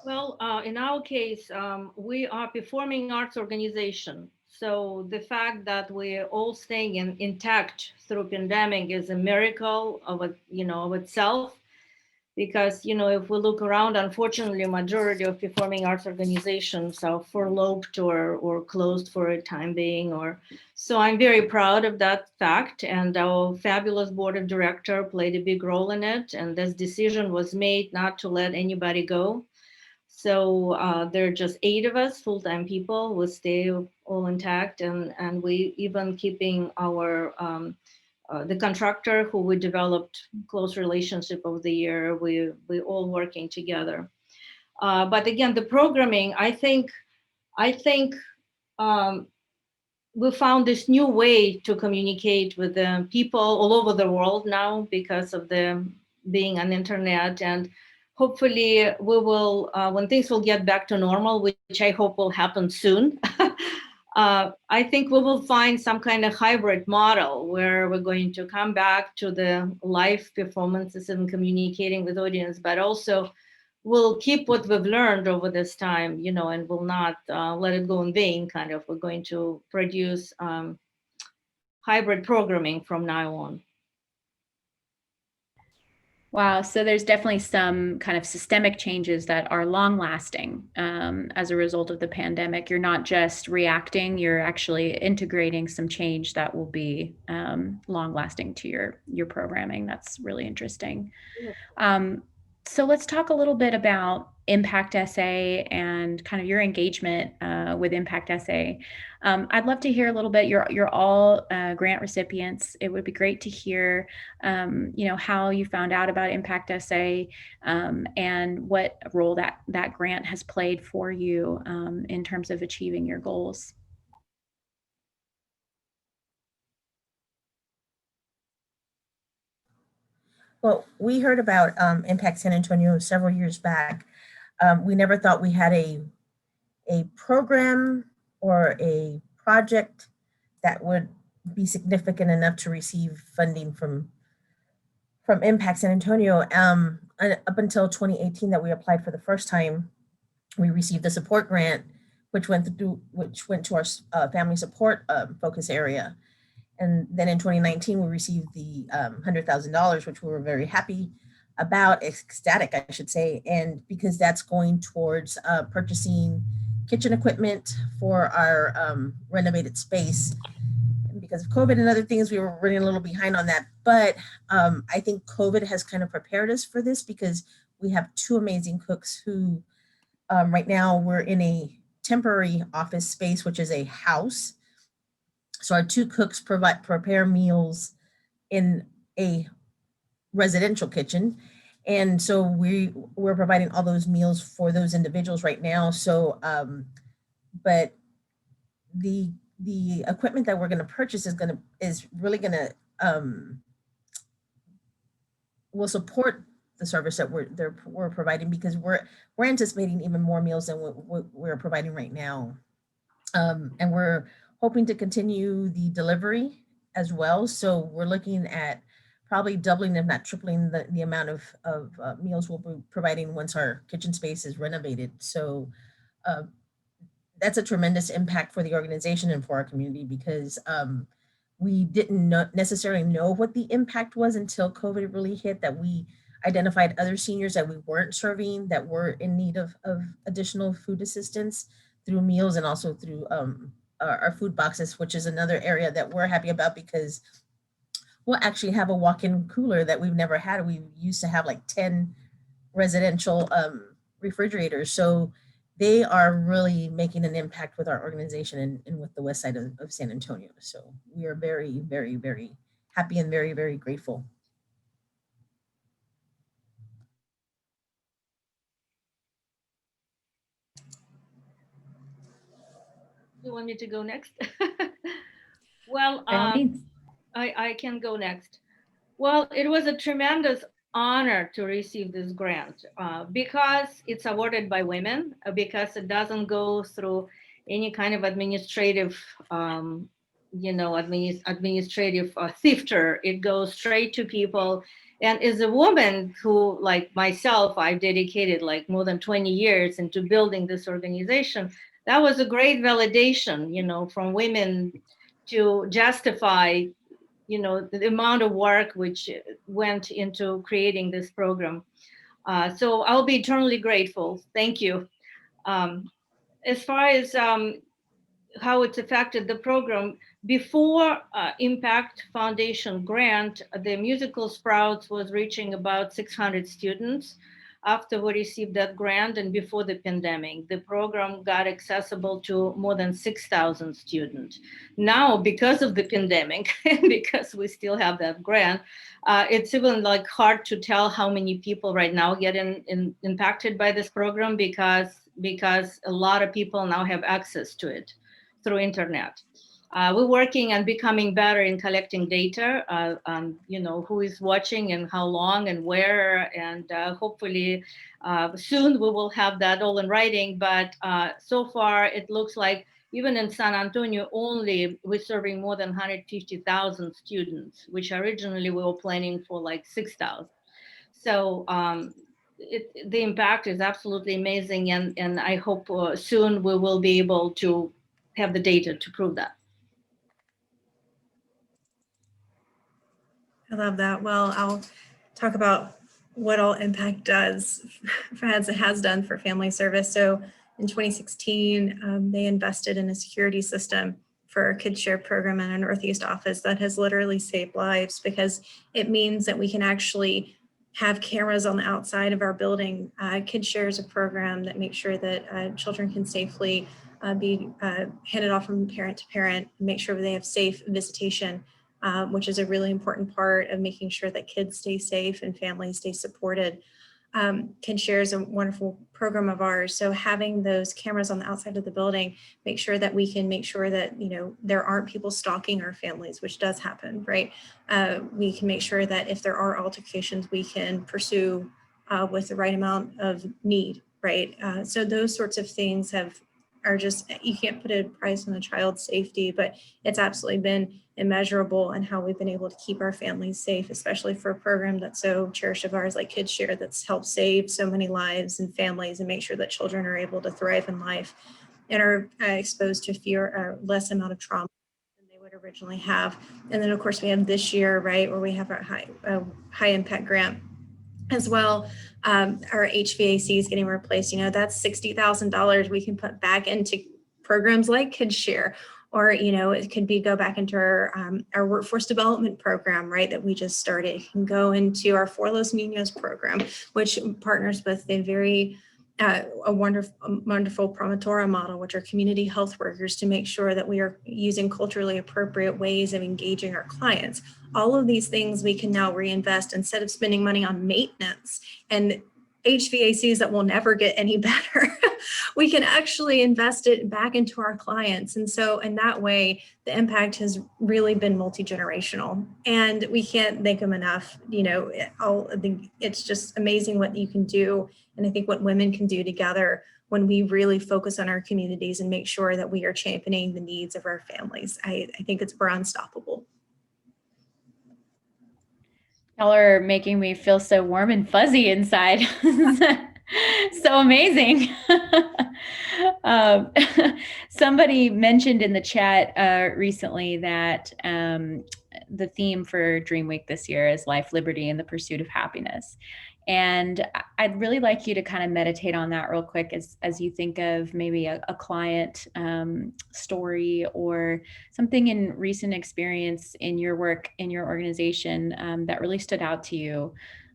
Well, in our case, we are a performing arts organization. So the fact that we're all staying intact through pandemic is a miracle of itself. Because, if we look around, unfortunately, a majority of performing arts organizations are furloughed or closed for a time being. So I'm very proud of that fact. And our fabulous board of directors played a big role in it. And this decision was made not to let anybody go. So there are just 8 of us full-time people. We stay all intact, and we even keeping our the contractor who we developed close relationship over the year. We all working together. But again, the programming, I think we found this new way to communicate with the people all over the world now because of the being on internet. And hopefully we will, when things will get back to normal, which I hope will happen soon, I think we will find some kind of hybrid model where we're going to come back to the live performances and communicating with audience, but also we'll keep what we've learned over this time, and will not let it go in vain, kind of. We're going to produce hybrid programming from now on. Wow. So there's definitely some kind of systemic changes that are long lasting as a result of the pandemic. You're not just reacting, you're actually integrating some change that will be long lasting to your programming. That's really interesting. So let's talk a little bit about Impact SA and kind of your engagement with Impact SA. I'd love to hear a little bit. You're all grant recipients. It would be great to hear, how you found out about Impact SA and what role that grant has played for you in terms of achieving your goals. Well, we heard about Impact San Antonio several years back. We never thought we had a program or a project that would be significant enough to receive funding from Impact San Antonio. Up until 2018 that we applied for the first time, we received a support grant, which went to our family support focus area. And then in 2019, we received the $100,000, which we were very happy about, ecstatic, I should say. And because that's going towards purchasing kitchen equipment for our renovated space. because of COVID and other things, we were running a little behind on that. But I think COVID has kind of prepared us for this because we have two amazing cooks who right now we're in a temporary office space, which is a house. So our two cooks prepare meals in a residential kitchen. And so we're providing all those meals for those individuals right now. So, but the equipment that we're going to purchase is really going to will support the service that we're providing, because we're anticipating even more meals than what we're providing right now, and we're hoping to continue the delivery as well. So we're looking at probably doubling, if not tripling, the amount of meals we'll be providing once our kitchen space is renovated. So that's a tremendous impact for the organization and for our community, because we didn't necessarily know what the impact was until COVID really hit, that we identified other seniors that we weren't serving that were in need of additional food assistance through meals and also through our food boxes, which is another area that we're happy about, because we'll actually have a walk-in cooler that we've never had. We used to have like 10 residential refrigerators. So they are really making an impact with our organization and with the west side of San Antonio. So we are very, very, very happy and very, very grateful. You want me to go next? Well, I can go next. Well, it was a tremendous honor to receive this grant because it's awarded by women, because it doesn't go through any kind of administrative, administrative sifter. It goes straight to people. And as a woman who, like myself, I've dedicated like more than 20 years into building this organization, that was a great validation, from women to justify the amount of work which went into creating this program. So I'll be eternally grateful. Thank you. As far as how it's affected the program, before Impact Foundation grant, the Musical Sprouts was reaching about 600 students. After we received that grant and before the pandemic, the program got accessible to more than 6,000 students. Now, because of the pandemic, and because we still have that grant, it's even like hard to tell how many people right now get impacted by this program, because a lot of people now have access to it through internet. We're working on becoming better in collecting data, who is watching and how long and where, and hopefully soon we will have that all in writing. But so far it looks like even in San Antonio only, we're serving more than 150,000 students, which originally we were planning for like 6,000. So the impact is absolutely amazing, and I hope soon we will be able to have the data to prove that. I love that. Well, I'll talk about what all Impact does, as it has done for family service. So in 2016, they invested in a security system for our Kids Share program in our Northeast office that has literally saved lives, because it means that we can actually have cameras on the outside of our building. Kids Share is a program that makes sure that children can safely be handed off from parent to parent, and make sure they have safe visitation, which is a really important part of making sure that kids stay safe and families stay supported. Kids Share is a wonderful program of ours. So having those cameras on the outside of the building, make sure that we can make sure that, there aren't people stalking our families, which does happen, right? We can make sure that if there are altercations, we can pursue with the right amount of need, right? So those sorts of things are just, you can't put a price on a child's safety, but it's absolutely been immeasurable in how we've been able to keep our families safe, especially for a program that's so cherished of ours like Kids Share, that's helped save so many lives and families and make sure that children are able to thrive in life and are exposed to less amount of trauma than they would originally have. And then of course we have this year, right, where we have our high impact grant as well. Our HVAC is getting replaced. That's $60,000 we can put back into programs like Kids Share, Or, it could be go back into our workforce development program, right, that we just started. It can go into our For Los Niños program, which partners with a very a wonderful promotora model, which are community health workers, to make sure that we are using culturally appropriate ways of engaging our clients. All of these things we can now reinvest instead of spending money on maintenance and HVACs that will never get any better. We can actually invest it back into our clients. And so in that way, the impact has really been multi-generational, and we can't thank them enough. I think it's just amazing what you can do. And I think what women can do together when we really focus on our communities and make sure that we are championing the needs of our families. I think we're unstoppable. Y'all are making me feel so warm and fuzzy inside. So amazing. Somebody mentioned in the chat recently that the theme for DreamWeek this year is life, liberty, and the pursuit of happiness. And I'd really like you to kind of meditate on that real quick as you think of maybe a client story or something in recent experience in your work, in your organization that really stood out to you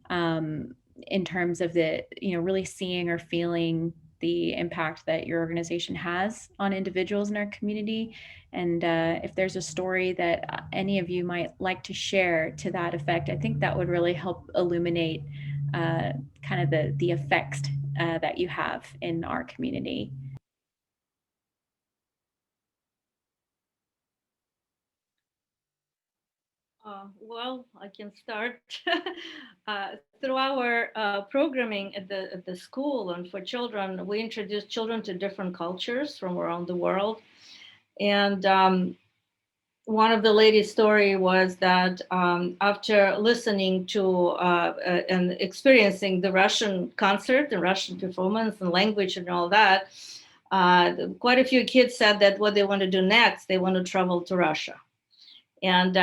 in terms of the, really seeing or feeling the impact that your organization has on individuals in our community. And if there's a story that any of you might like to share to that effect, I think that would really help illuminate kind of the effects that you have in our community. Well, I can start. Through our programming at the school and for children, we introduce children to different cultures from around the world. And one of the ladies' story was that after listening to and experiencing the Russian concert and Russian performance and language and all that, quite a few kids said that what they want to do next, they want to travel to Russia. And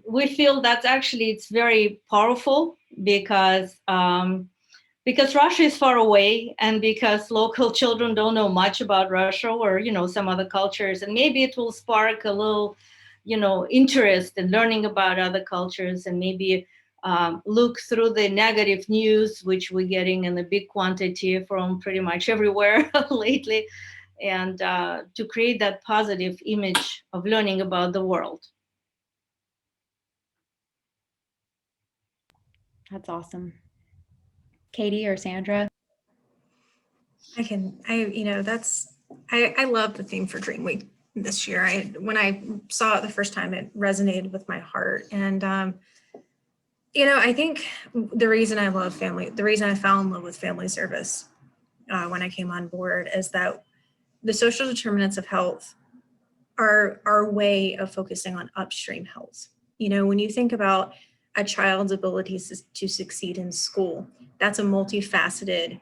we feel that actually it's very powerful because Russia is far away, and because local children don't know much about Russia or, some other cultures, and maybe it will spark a little, interest in learning about other cultures, and maybe look through the negative news, which we're getting in a big quantity from pretty much everywhere lately, and to create that positive image of learning about the world. That's awesome. Katie or Sandra? I love the theme for DreamWeek this year. When I saw it the first time, it resonated with my heart. And, I think the reason I fell in love with family service when I came on board is that the social determinants of health are our way of focusing on upstream health. When you think about a child's abilities to succeed in school, that's a multifaceted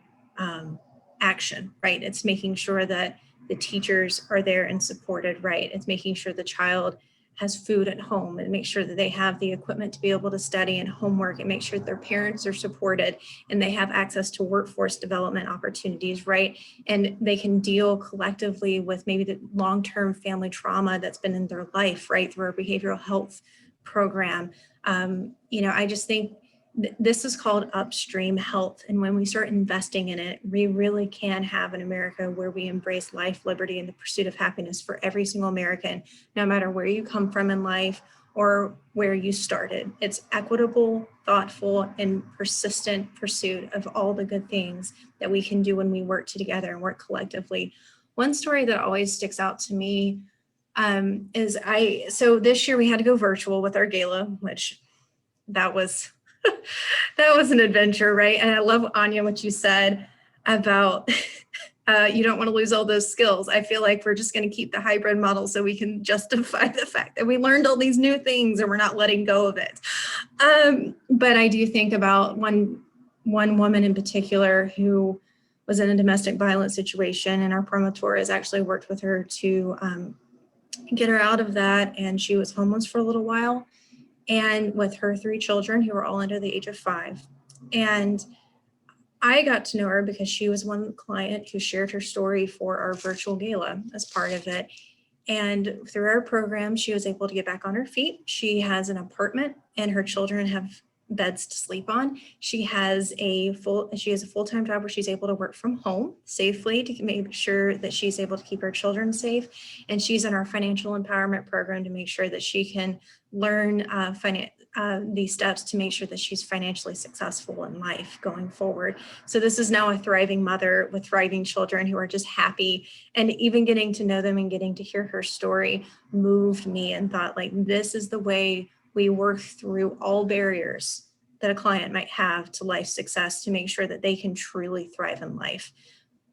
action, right? It's making sure that the teachers are there and supported, right? It's making sure the child has food at home and make sure that they have the equipment to be able to study and homework, and make sure that their parents are supported and they have access to workforce development opportunities, right? And they can deal collectively with maybe the long-term family trauma that's been in their life, right? Through our behavioral health program. I just think this is called upstream health. And when we start investing in it, we really can have an America where we embrace life, liberty, and the pursuit of happiness for every single American, no matter where you come from in life or where you started. It's equitable, thoughtful, and persistent pursuit of all the good things that we can do when we work together and work collectively. One story that always sticks out to me so this year we had to go virtual with our gala, which that was an adventure, right? And I love, Anya, what you said about you don't want to lose all those skills. I feel like we're just going to keep the hybrid model so we can justify the fact that we learned all these new things and we're not letting go of it. But I do think about one woman in particular who was in a domestic violence situation, and our promotor has actually worked with her to get her out of that. And she was homeless for a little while, and with her 3 children who were all under the age of 5. And I got to know her because she was one client who shared her story for our virtual gala as part of it. And through our program, she was able to get back on her feet. She has an apartment and her children have beds to sleep on. She has a full-time job where she's able to work from home safely to make sure that she's able to keep her children safe. And she's in our financial empowerment program to make sure that she can learn these steps to make sure that she's financially successful in life going forward. So this is now a thriving mother with thriving children who are just happy, and even getting to know them and getting to hear her story moved me and thought, like, this is the way we work through all barriers that a client might have to life success to make sure that they can truly thrive in life.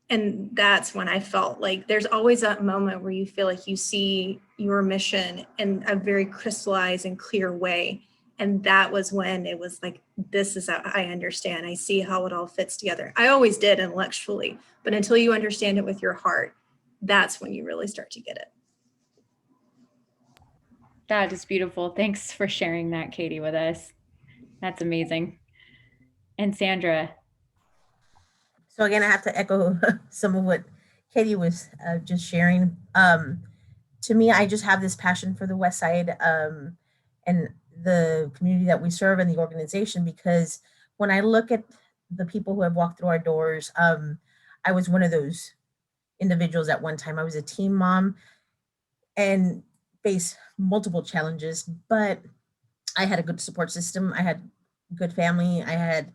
And that's when I felt like there's always that moment where you feel like you see your mission in a very crystallized and clear way. And that was when it was like, this is how I understand. I see how it all fits together. I always did intellectually, but until you understand it with your heart, that's when you really start to get it. That is beautiful. Thanks for sharing that, Katie, with us. That's amazing. And Sandra. So again, I have to echo some of what Katie was just sharing. To me, I just have this passion for the West Side and the community that we serve and the organization, because when I look at the people who have walked through our doors, I was one of those individuals at one time. I was a teen mom and faced multiple challenges, but I had a good support system. I had good family. I had,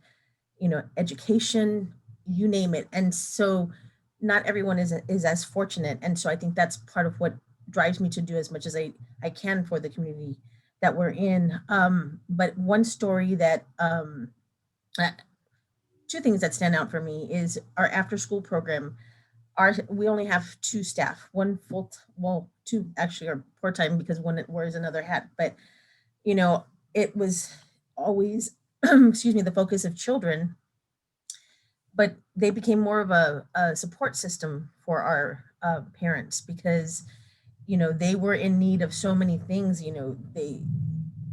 education, you name it. And so not everyone is as fortunate. And so I think that's part of what drives me to do as much as I can for the community that we're in. But one story that, two things that stand out for me is our after school program. We only have two staff, one two actually are part-time because one wears another hat, but it was always, excuse me, the focus of children, but they became more of a support system for our parents because, they were in need of so many things. They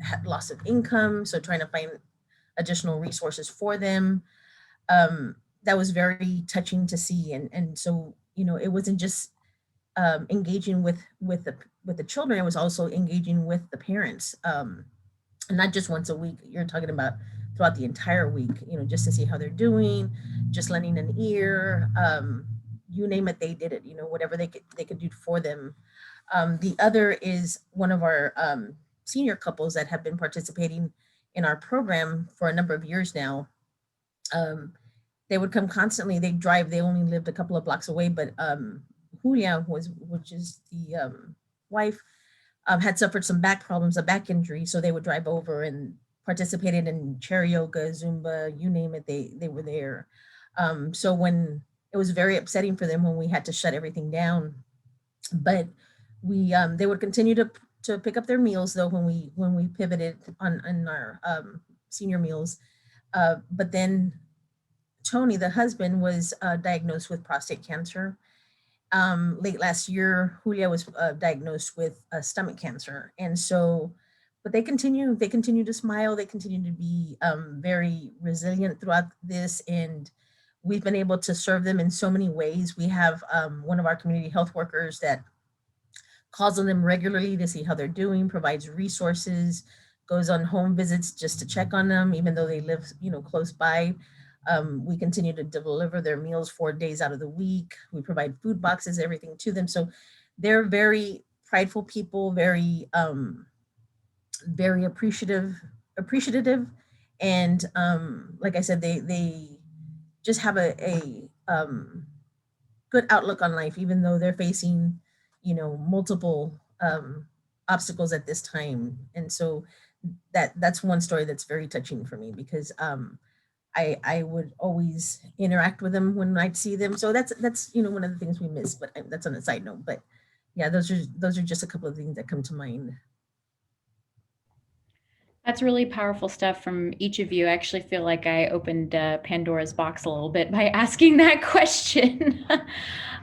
had loss of income, so trying to find additional resources for them. That was very touching to see. And so, it wasn't just engaging with the children, it was also engaging with the parents. And not just once a week, you're talking about throughout the entire week, just to see how they're doing, just lending an ear, you name it, they did it, whatever they could do for them. The other is one of our senior couples that have been participating in our program for a number of years now. They would come constantly, they drive, they only lived a couple of blocks away, but Julia which is the wife, had suffered some back problems, a back injury. So they would drive over and participated in chair yoga, Zumba, you name it, they were there. So when it was very upsetting for them when we had to shut everything down, but they would continue to pick up their meals though when we pivoted on our senior meals. But then Tony, the husband, was diagnosed with prostate cancer. Late last year, Julia was diagnosed with stomach cancer. And so, but they continue to smile. They continue to be very resilient throughout this. And we've been able to serve them in so many ways. We have one of our community health workers that calls on them regularly to see how they're doing, provides resources, goes on home visits just to check on them, even though they live, close by. We continue to deliver their meals 4 days out of the week. We provide food boxes, everything to them. So they're very prideful people, very appreciative. And like I said, they just have a good outlook on life, even though they're facing, multiple obstacles at this time. And so that's one story that's very touching for me because I would always interact with them when I'd see them. So that's one of the things we miss, but that's on a side note. But yeah, those are just a couple of things that come to mind. That's really powerful stuff from each of you. I actually feel like I opened Pandora's box a little bit by asking that question.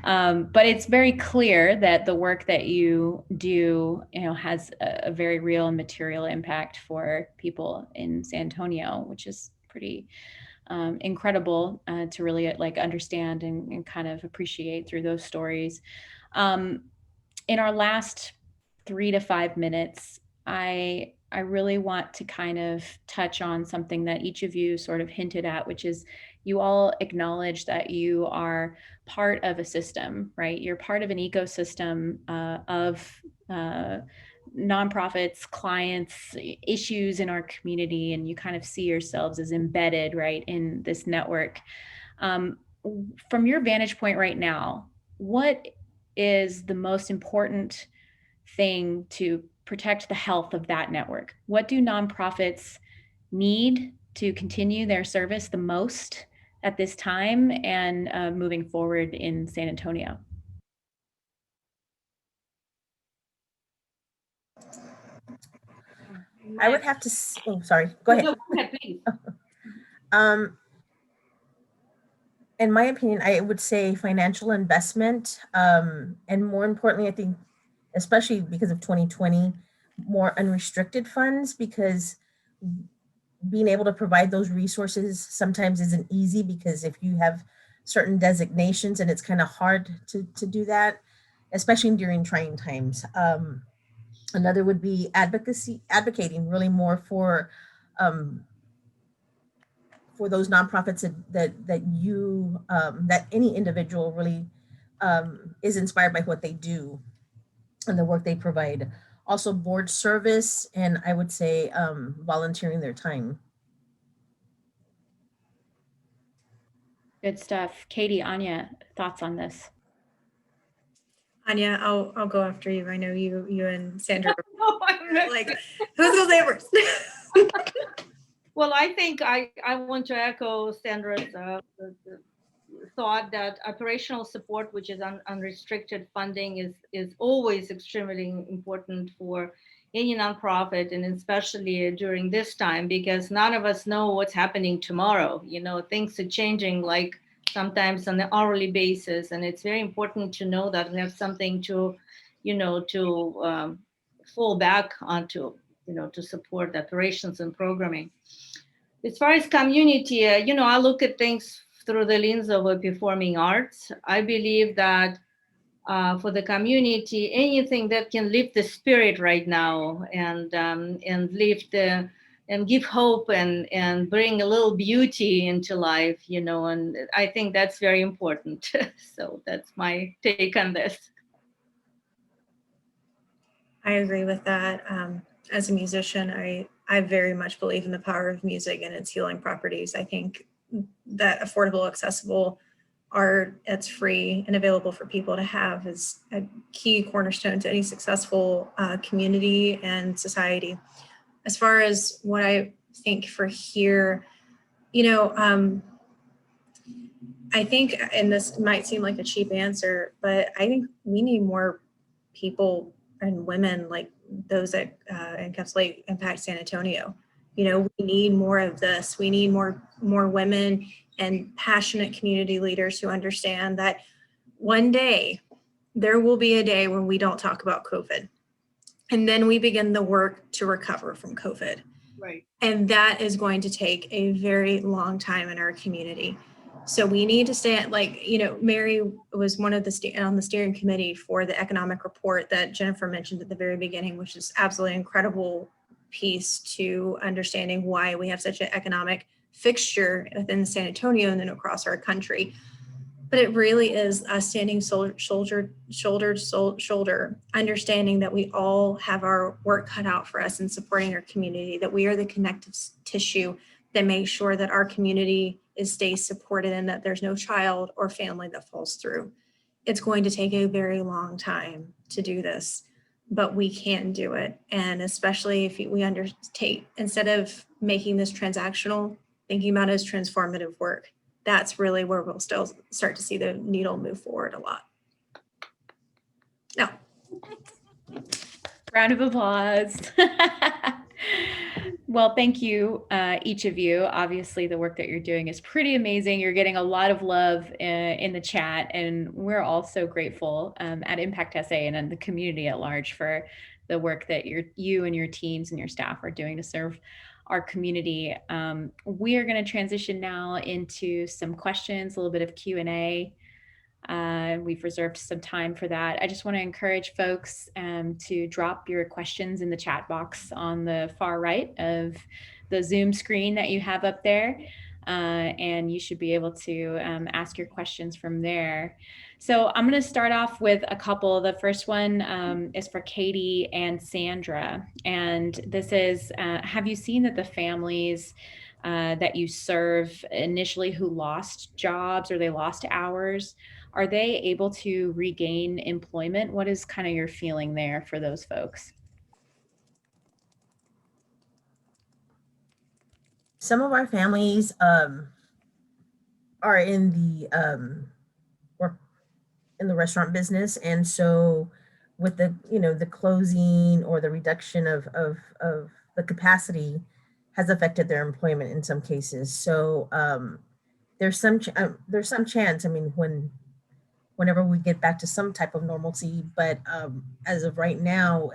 But it's very clear that the work that you do, has a very real and material impact for people in San Antonio, which is pretty incredible to really understand and kind of appreciate through those stories. in our last 3 to 5 minutes, I really want to kind of touch on something that each of you sort of hinted at, which is you all acknowledge that you are part of a system, right? You're part of an ecosystem of nonprofits, clients, issues in our community, and you kind of see yourselves as embedded, right, in this network. From your vantage point right now, what is the most important thing to protect the health of that network? What do nonprofits need to continue their service the most at this time and moving forward in San Antonio? I would have to, oh, sorry, go ahead. No, go ahead, please. In my opinion, I would say financial investment, and more importantly, I think, especially because of 2020, more unrestricted funds, because being able to provide those resources sometimes isn't easy, because if you have certain designations, and it's kind of hard to do that, especially during trying times. Another would be advocating really more for those nonprofits that any individual really is inspired by what they do and the work they provide. Also board service, and I would say volunteering their time. Good stuff. Katie, Anya, thoughts on this? Anya, I'll go after you. I know you and Sandra No, I'm not. like, who's gonna say first? Well, I think I want to echo Sandra's the thought that operational support, which is unrestricted funding, is always extremely important for any nonprofit, and especially during this time, because none of us know what's happening tomorrow. You know, things are changing, like sometimes on an hourly basis, and it's very important to know that we have something to, fall back onto, to support the operations and programming. As far as community, I look at things through the lens of a performing arts. I believe that for the community, anything that can lift the spirit right now and lift and give hope and bring a little beauty into life, and I think that's very important. So that's my take on this. I agree with that. As a musician, I very much believe in the power of music and its healing properties. I think that affordable, accessible art that's free and available for people to have is a key cornerstone to any successful community and society. As far as what I think for here, I think, and this might seem like a cheap answer, but I think we need more people and women like those that encapsulate Impact San Antonio. We need more of this. We need more women and passionate community leaders who understand that one day there will be a day when we don't talk about COVID. And then we begin the work to recover from COVID. Right. And that is going to take a very long time in our community. So we need to stay Mary was one of on the steering committee for the economic report that Jennifer mentioned at the very beginning, which is absolutely incredible piece to understanding why we have such an economic fixture within San Antonio and then across our country. But it really is us standing shoulder to shoulder, understanding that we all have our work cut out for us in supporting our community, that we are the connective tissue that makes sure that our community stays supported and that there's no child or family that falls through. It's going to take a very long time to do this, but we can do it. And especially if we undertake, instead of making this transactional, thinking about it as transformative work, that's really where we'll still start to see the needle move forward a lot. No. Round of applause. Well, thank you, each of you. Obviously, the work that you're doing is pretty amazing. You're getting a lot of love in the chat, and we're all so grateful at Impact SA and in the community at large for the work that you and your teams and your staff are doing to serve our community. We are going to transition now into some questions, a little bit of Q&A. We've reserved some time for that. I just want to encourage folks to drop your questions in the chat box on the far right of the Zoom screen that you have up there. And you should be able to ask your questions from there. So I'm going to start off with a couple. The first one is for Katie and Sandra. And this is, have you seen that the families that you serve initially who lost jobs or they lost hours, are they able to regain employment? What is kind of your feeling there for those folks? Some of our families are in the work in the restaurant business, and so with the the closing or the reduction of the capacity has affected their employment in some cases. So there's some chance. I mean, whenever we get back to some type of normalcy, but as of right now,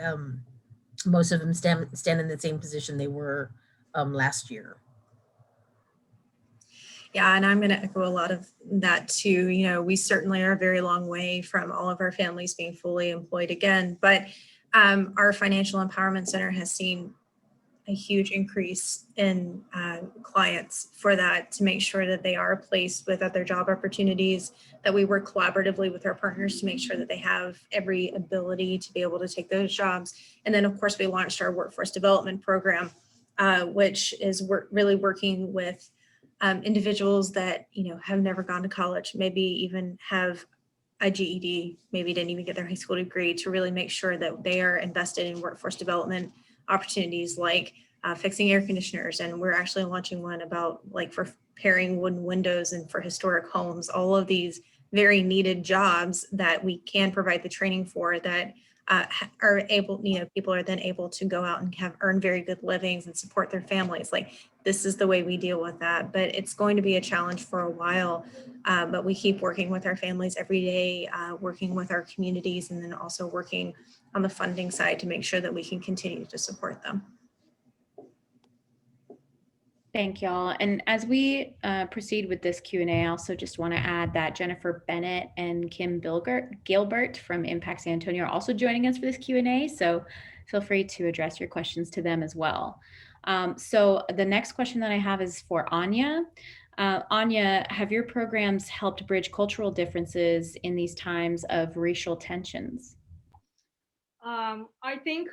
most of them stand in the same position they were last year. Yeah, and I'm going to echo a lot of that too. You know, we certainly are a very long way from all of our families being fully employed again, but our Financial Empowerment Center has seen a huge increase in clients for that, to make sure that they are placed with other job opportunities, that we work collaboratively with our partners to make sure that they have every ability to be able to take those jobs. And then of course we launched our workforce development program, which is really working with individuals that have never gone to college, maybe even have a GED, maybe didn't even get their high school degree, to really make sure that they are invested in workforce development opportunities like fixing air conditioners. And we're actually launching one about like for repairing wooden windows and for historic homes, all of these very needed jobs that we can provide the training for, that are able, people are then able to go out and earn very good livings and support their families. Like, this is the way we deal with that, but it's going to be a challenge for a while. But we keep working with our families every day, working with our communities, and then also working on the funding side to make sure that we can continue to support them. Thank y'all. And as we proceed with this Q&A, I also just want to add that Jennifer Bennett and Kim Gilbert from Impact San Antonio are also joining us for this Q&A. So feel free to address your questions to them as well. So the next question that I have is for Anya. Anya, have your programs helped bridge cultural differences in these times of racial tensions? I think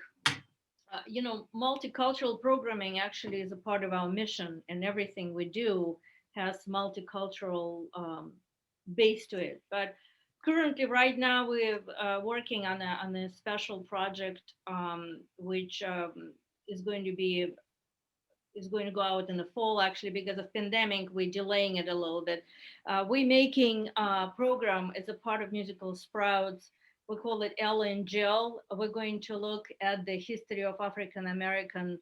multicultural programming actually is a part of our mission, and everything we do has multicultural base to it. But currently, right now, we're working on a special project, which is going to go out in the fall. Actually, because of pandemic, we're delaying it a little bit. We're making a program as a part of Musical Sprouts. We call it Ella and Jill. We're going to look at the history of African American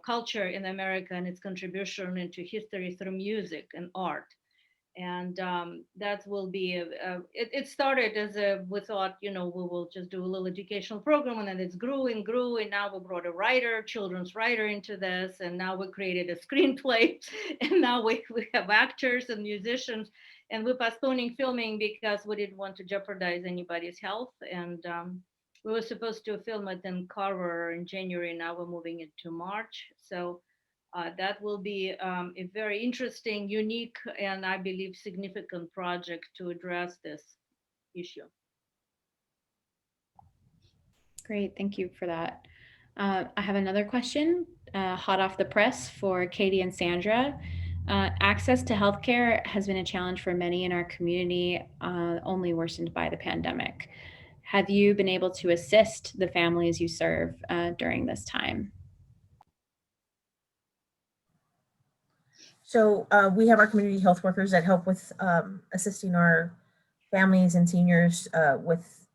culture in America and its contribution into history through music and art. And that will be it started as we thought, we will just do a little educational program, and then it's grew and grew, and now we brought a children's writer into this, and now we created a screenplay, and now we have actors and musicians, and we're postponing filming because we didn't want to jeopardize anybody's health. And we were supposed to film it in Carver in January. Now we're moving it to March. So that will be a very interesting, unique, and I believe significant project to address this issue. Great, thank you for that. I have another question, hot off the press for Katie and Sandra. Access to healthcare has been a challenge for many in our community, only worsened by the pandemic. Have you been able to assist the families you serve during this time? So we have our community health workers that help with assisting our families and seniors with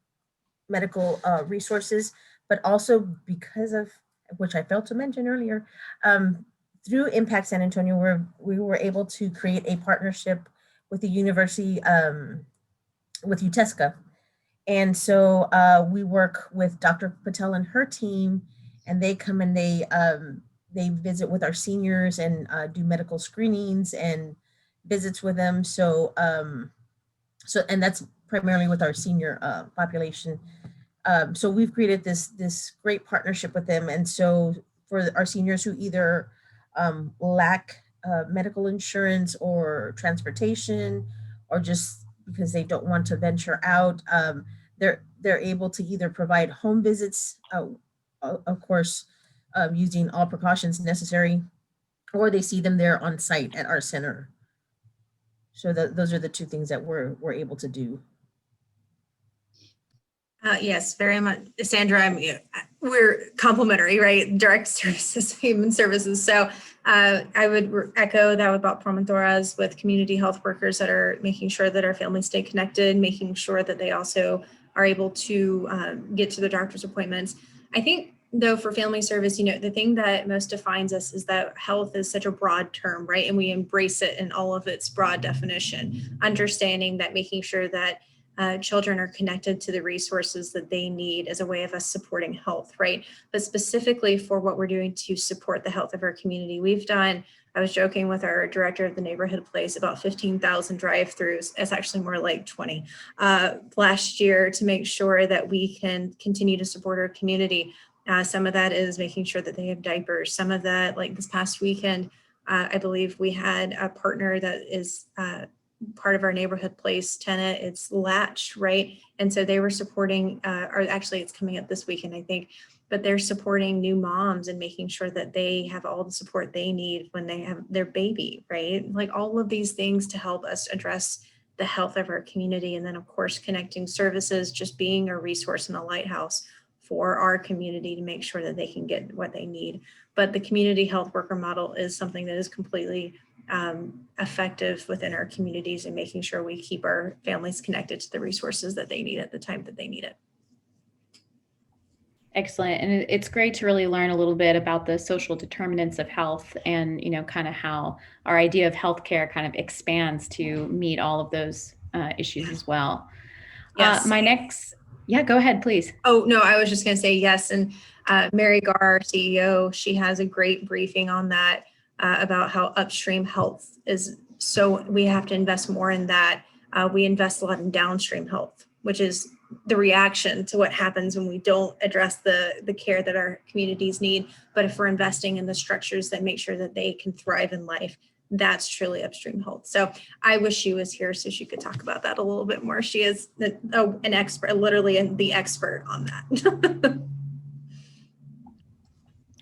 medical resources, but also because of, which I failed to mention earlier, through Impact San Antonio, we were able to create a partnership with the university, with UTESCA. And so we work with Dr. Patel and her team, and they come and they visit with our seniors and do medical screenings and visits with them. So So, and that's primarily with our senior population. So we've created this great partnership with them. And so for our seniors who either lack medical insurance or transportation, or just because they don't want to venture out, they're able to either provide home visits, of course, using all precautions necessary, or they see them there on site at our center. So those are the two things that we're able to do. Yes, very much. Sandra, we're complementary, right? Direct services, human services. So I would echo that about Promontoras with community health workers that are making sure that our families stay connected, making sure that they also are able to get to their doctor's appointments. I think though for family service, the thing that most defines us is that health is such a broad term, right? And we embrace it in all of its broad definition, understanding that making sure that children are connected to the resources that they need as a way of us supporting health, right? But specifically for what we're doing to support the health of our community, I was joking with our director of the neighborhood place about 15,000 drive-throughs. It's actually more like 20 last year to make sure that we can continue to support our community. Some of that is making sure that they have diapers. Some of that, like this past weekend, I believe we had a partner that is part of our neighborhood place tenant. It's latched, right? And so they were supporting, or actually it's coming up this weekend, I think, but they're supporting new moms and making sure that they have all the support they need when they have their baby, right? Like all of these things to help us address the health of our community. And then of course, connecting services, just being a resource and a lighthouse for our community to make sure that they can get what they need. But the community health worker model is something that is completely effective within our communities and making sure we keep our families connected to the resources that they need at the time that they need it. Excellent. And it's great to really learn a little bit about the social determinants of health and, kind of how our idea of healthcare kind of expands to meet all of those issues as well. Yes. Go ahead, please. Oh, no, I was just going to say yes. And Mary Gar, our CEO, she has a great briefing on that about how upstream health is. So we have to invest more in that. We invest a lot in downstream health, which is the reaction to what happens when we don't address the care that our communities need. But if we're investing in the structures that make sure that they can thrive in life, that's truly upstream health. So I wish she was here so she could talk about that a little bit more. She is an expert, literally the expert on that.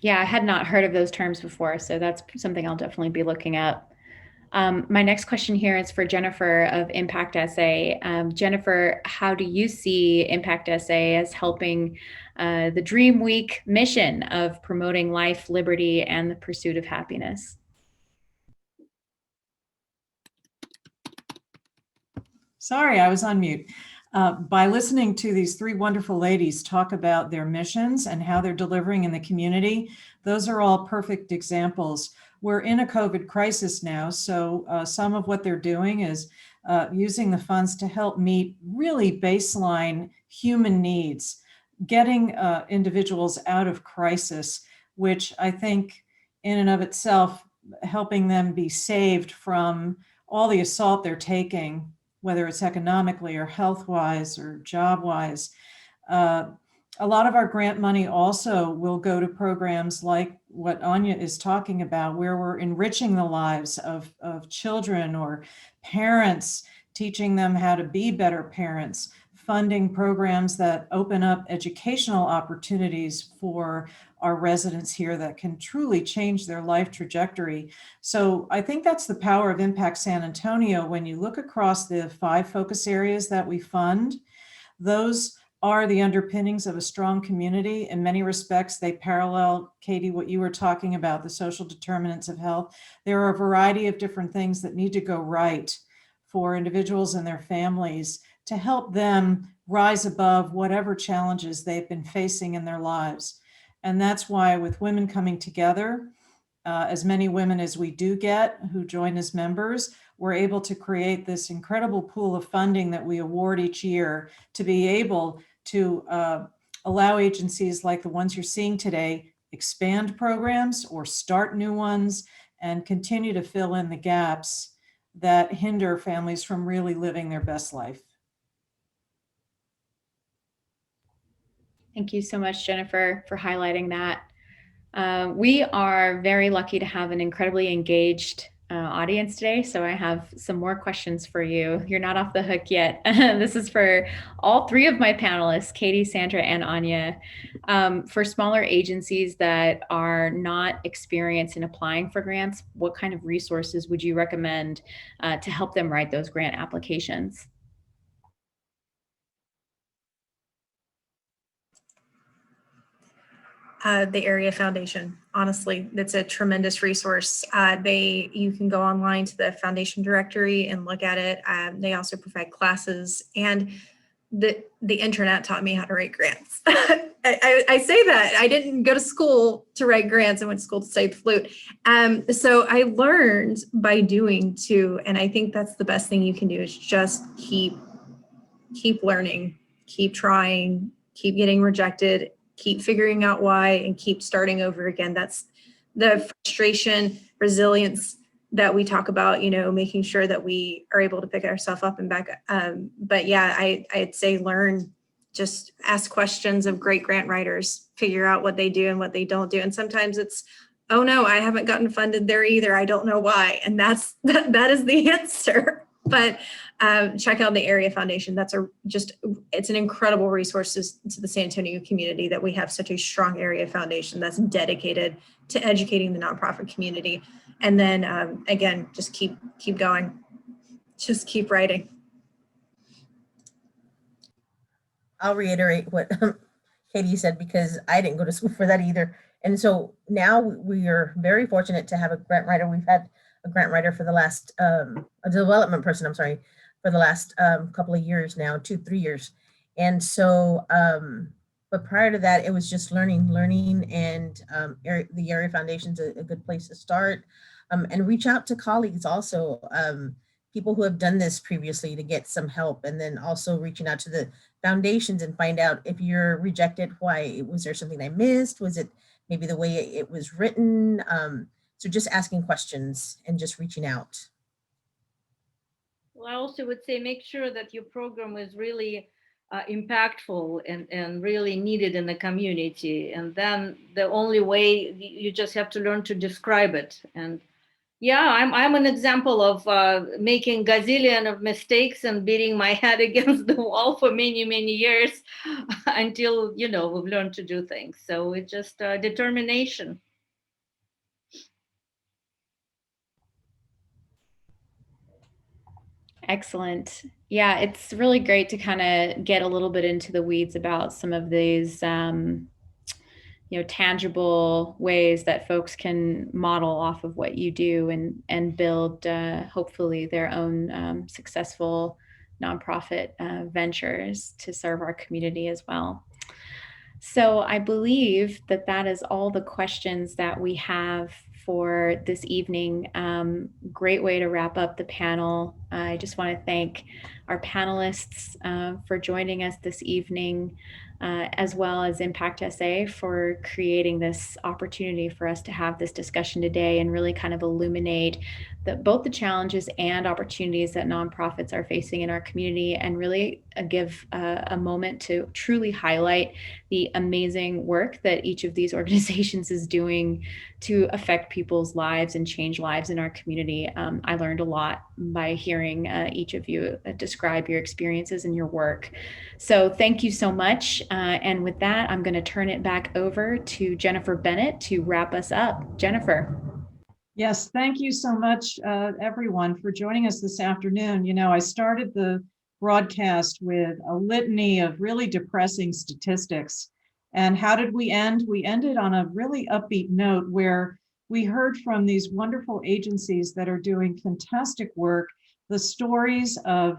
Yeah, I had not heard of those terms before, so that's something I'll definitely be looking up. My next question here is for Jennifer of Impact SA. Jennifer, how do you see Impact SA as helping the DreamWeek mission of promoting life, liberty, and the pursuit of happiness? Sorry, I was on mute. By listening to these three wonderful ladies talk about their missions and how they're delivering in the community, those are all perfect examples. We're in a COVID crisis now, so some of what they're doing is using the funds to help meet really baseline human needs, getting individuals out of crisis, which I think in and of itself, helping them be saved from all the assault they're taking, whether it's economically or health-wise or job-wise. A lot of our grant money also will go to programs like what Anya is talking about, where we're enriching the lives of children or parents, teaching them how to be better parents, funding programs that open up educational opportunities for our residents here that can truly change their life trajectory. So I think that's the power of Impact San Antonio. When you look across the 5 focus areas that we fund, those are the underpinnings of a strong community. In many respects, they parallel, Katie, what you were talking about, the social determinants of health. There are a variety of different things that need to go right for individuals and their families to help them rise above whatever challenges they've been facing in their lives. And that's why with women coming together, as many women as we do get who join as members, we're able to create this incredible pool of funding that we award each year to be able to allow agencies like the ones you're seeing today expand programs or start new ones and continue to fill in the gaps that hinder families from really living their best life. Thank you so much, Jennifer, for highlighting that. We are very lucky to have an incredibly engaged audience today, so I have some more questions for you. You're not off the hook yet. This is for all three of my panelists, Katie, Sandra, and Anya. For smaller agencies that are not experienced in applying for grants, what kind of resources would you recommend to help them write those grant applications? The Area Foundation. Honestly, that's a tremendous resource. You can go online to the foundation directory and look at it. They also provide classes, and the internet taught me how to write grants. I say that I didn't go to school to write grants. I went to school to study the flute. So I learned by doing too, and I think that's the best thing you can do is just keep learning, keep trying, keep getting rejected, keep figuring out why, and keep starting over again. That's the frustration, resilience that we talk about, making sure that we are able to pick ourselves up and back. But yeah, I'd say learn, just ask questions of great grant writers, figure out what they do and what they don't do. And sometimes it's, oh no, I haven't gotten funded there either. I don't know why. And that is the answer. But check out the Area Foundation. It's an incredible resource to the San Antonio community that we have such a strong Area Foundation that's dedicated to educating the nonprofit community. And then again, just keep going, just keep writing. I'll reiterate what Katie said, because I didn't go to school for that either. And so now we are very fortunate to have a grant writer. We've had a grant writer for the last, a development person, I'm sorry, for the last couple of years now, 2-3 years. And so, but prior to that, it was just learning, and the Area Foundation's a good place to start, and reach out to colleagues also, people who have done this previously, to get some help, and then also reaching out to the foundations and find out if you're rejected, why. Was there something I missed? Was it maybe the way it was written? So just asking questions and just reaching out. Well, I also would say make sure that your program is really impactful and really needed in the community. And then the only way, you just have to learn to describe it. And yeah, I'm an example of making gazillion of mistakes and beating my head against the wall for many, many years until, we've learned to do things. So it's just determination. Excellent. Yeah, it's really great to kind of get a little bit into the weeds about some of these, tangible ways that folks can model off of what you do and build, hopefully, their own successful nonprofit ventures to serve our community as well. So I believe that is all the questions that we have for this evening. Great way to wrap up the panel. I just want to thank our panelists for joining us this evening, as well as Impact SA for creating this opportunity for us to have this discussion today and really kind of illuminate both the challenges and opportunities that nonprofits are facing in our community, and really give a moment to truly highlight the amazing work that each of these organizations is doing to affect people's lives and change lives in our community. I learned a lot by hearing each of you describe your experiences and your work. So thank you so much. And with that, I'm going to turn it back over to Jennifer Bennett to wrap us up. Jennifer. Yes, thank you so much, everyone, for joining us this afternoon. I started the broadcast with a litany of really depressing statistics. And how did we end? We ended on a really upbeat note where we heard from these wonderful agencies that are doing fantastic work, the stories of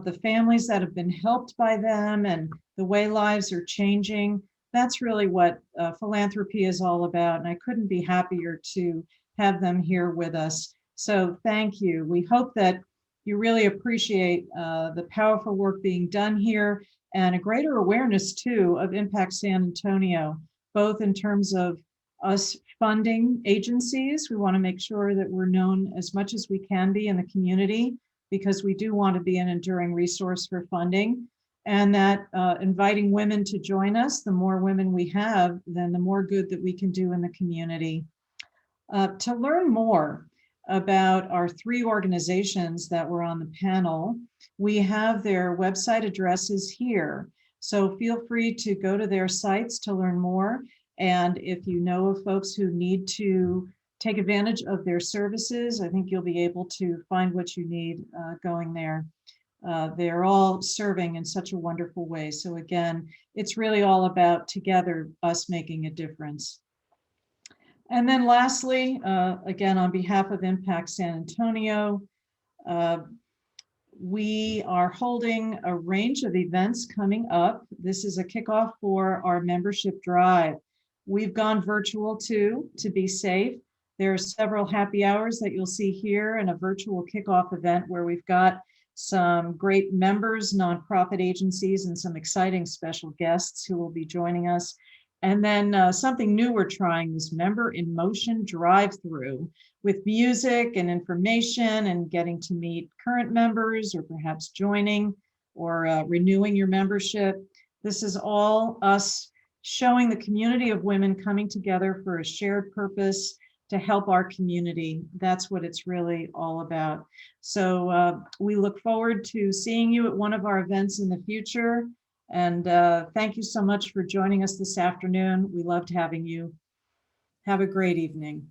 the families that have been helped by them and the way lives are changing. That's really what philanthropy is all about. And I couldn't be happier to have them here with us. So thank you. We hope that you really appreciate the powerful work being done here, and a greater awareness too of Impact San Antonio, both in terms of us funding agencies. We want to make sure that we're known as much as we can be in the community, because we do want to be an enduring resource for funding, and that inviting women to join us, the more women we have, then the more good that we can do in the community. To learn more about our 3 organizations that were on the panel, we have their website addresses here. So feel free to go to their sites to learn more. And if you know of folks who need to take advantage of their services, I think you'll be able to find what you need going there. They're all serving in such a wonderful way. So again, it's really all about together, us making a difference. And then lastly, again, on behalf of Impact San Antonio, we are holding a range of events coming up. This is a kickoff for our membership drive. We've gone virtual too, to be safe. There are several happy hours that you'll see here, and a virtual kickoff event where we've got some great members, nonprofit agencies, and some exciting special guests who will be joining us. And then something new we're trying, this Member in Motion drive-through with music and information, and getting to meet current members, or perhaps joining or renewing your membership. This is all us showing the community of women coming together for a shared purpose to help our community. That's what it's really all about. So we look forward to seeing you at one of our events in the future. And thank you so much for joining us this afternoon. We loved having you. Have a great evening.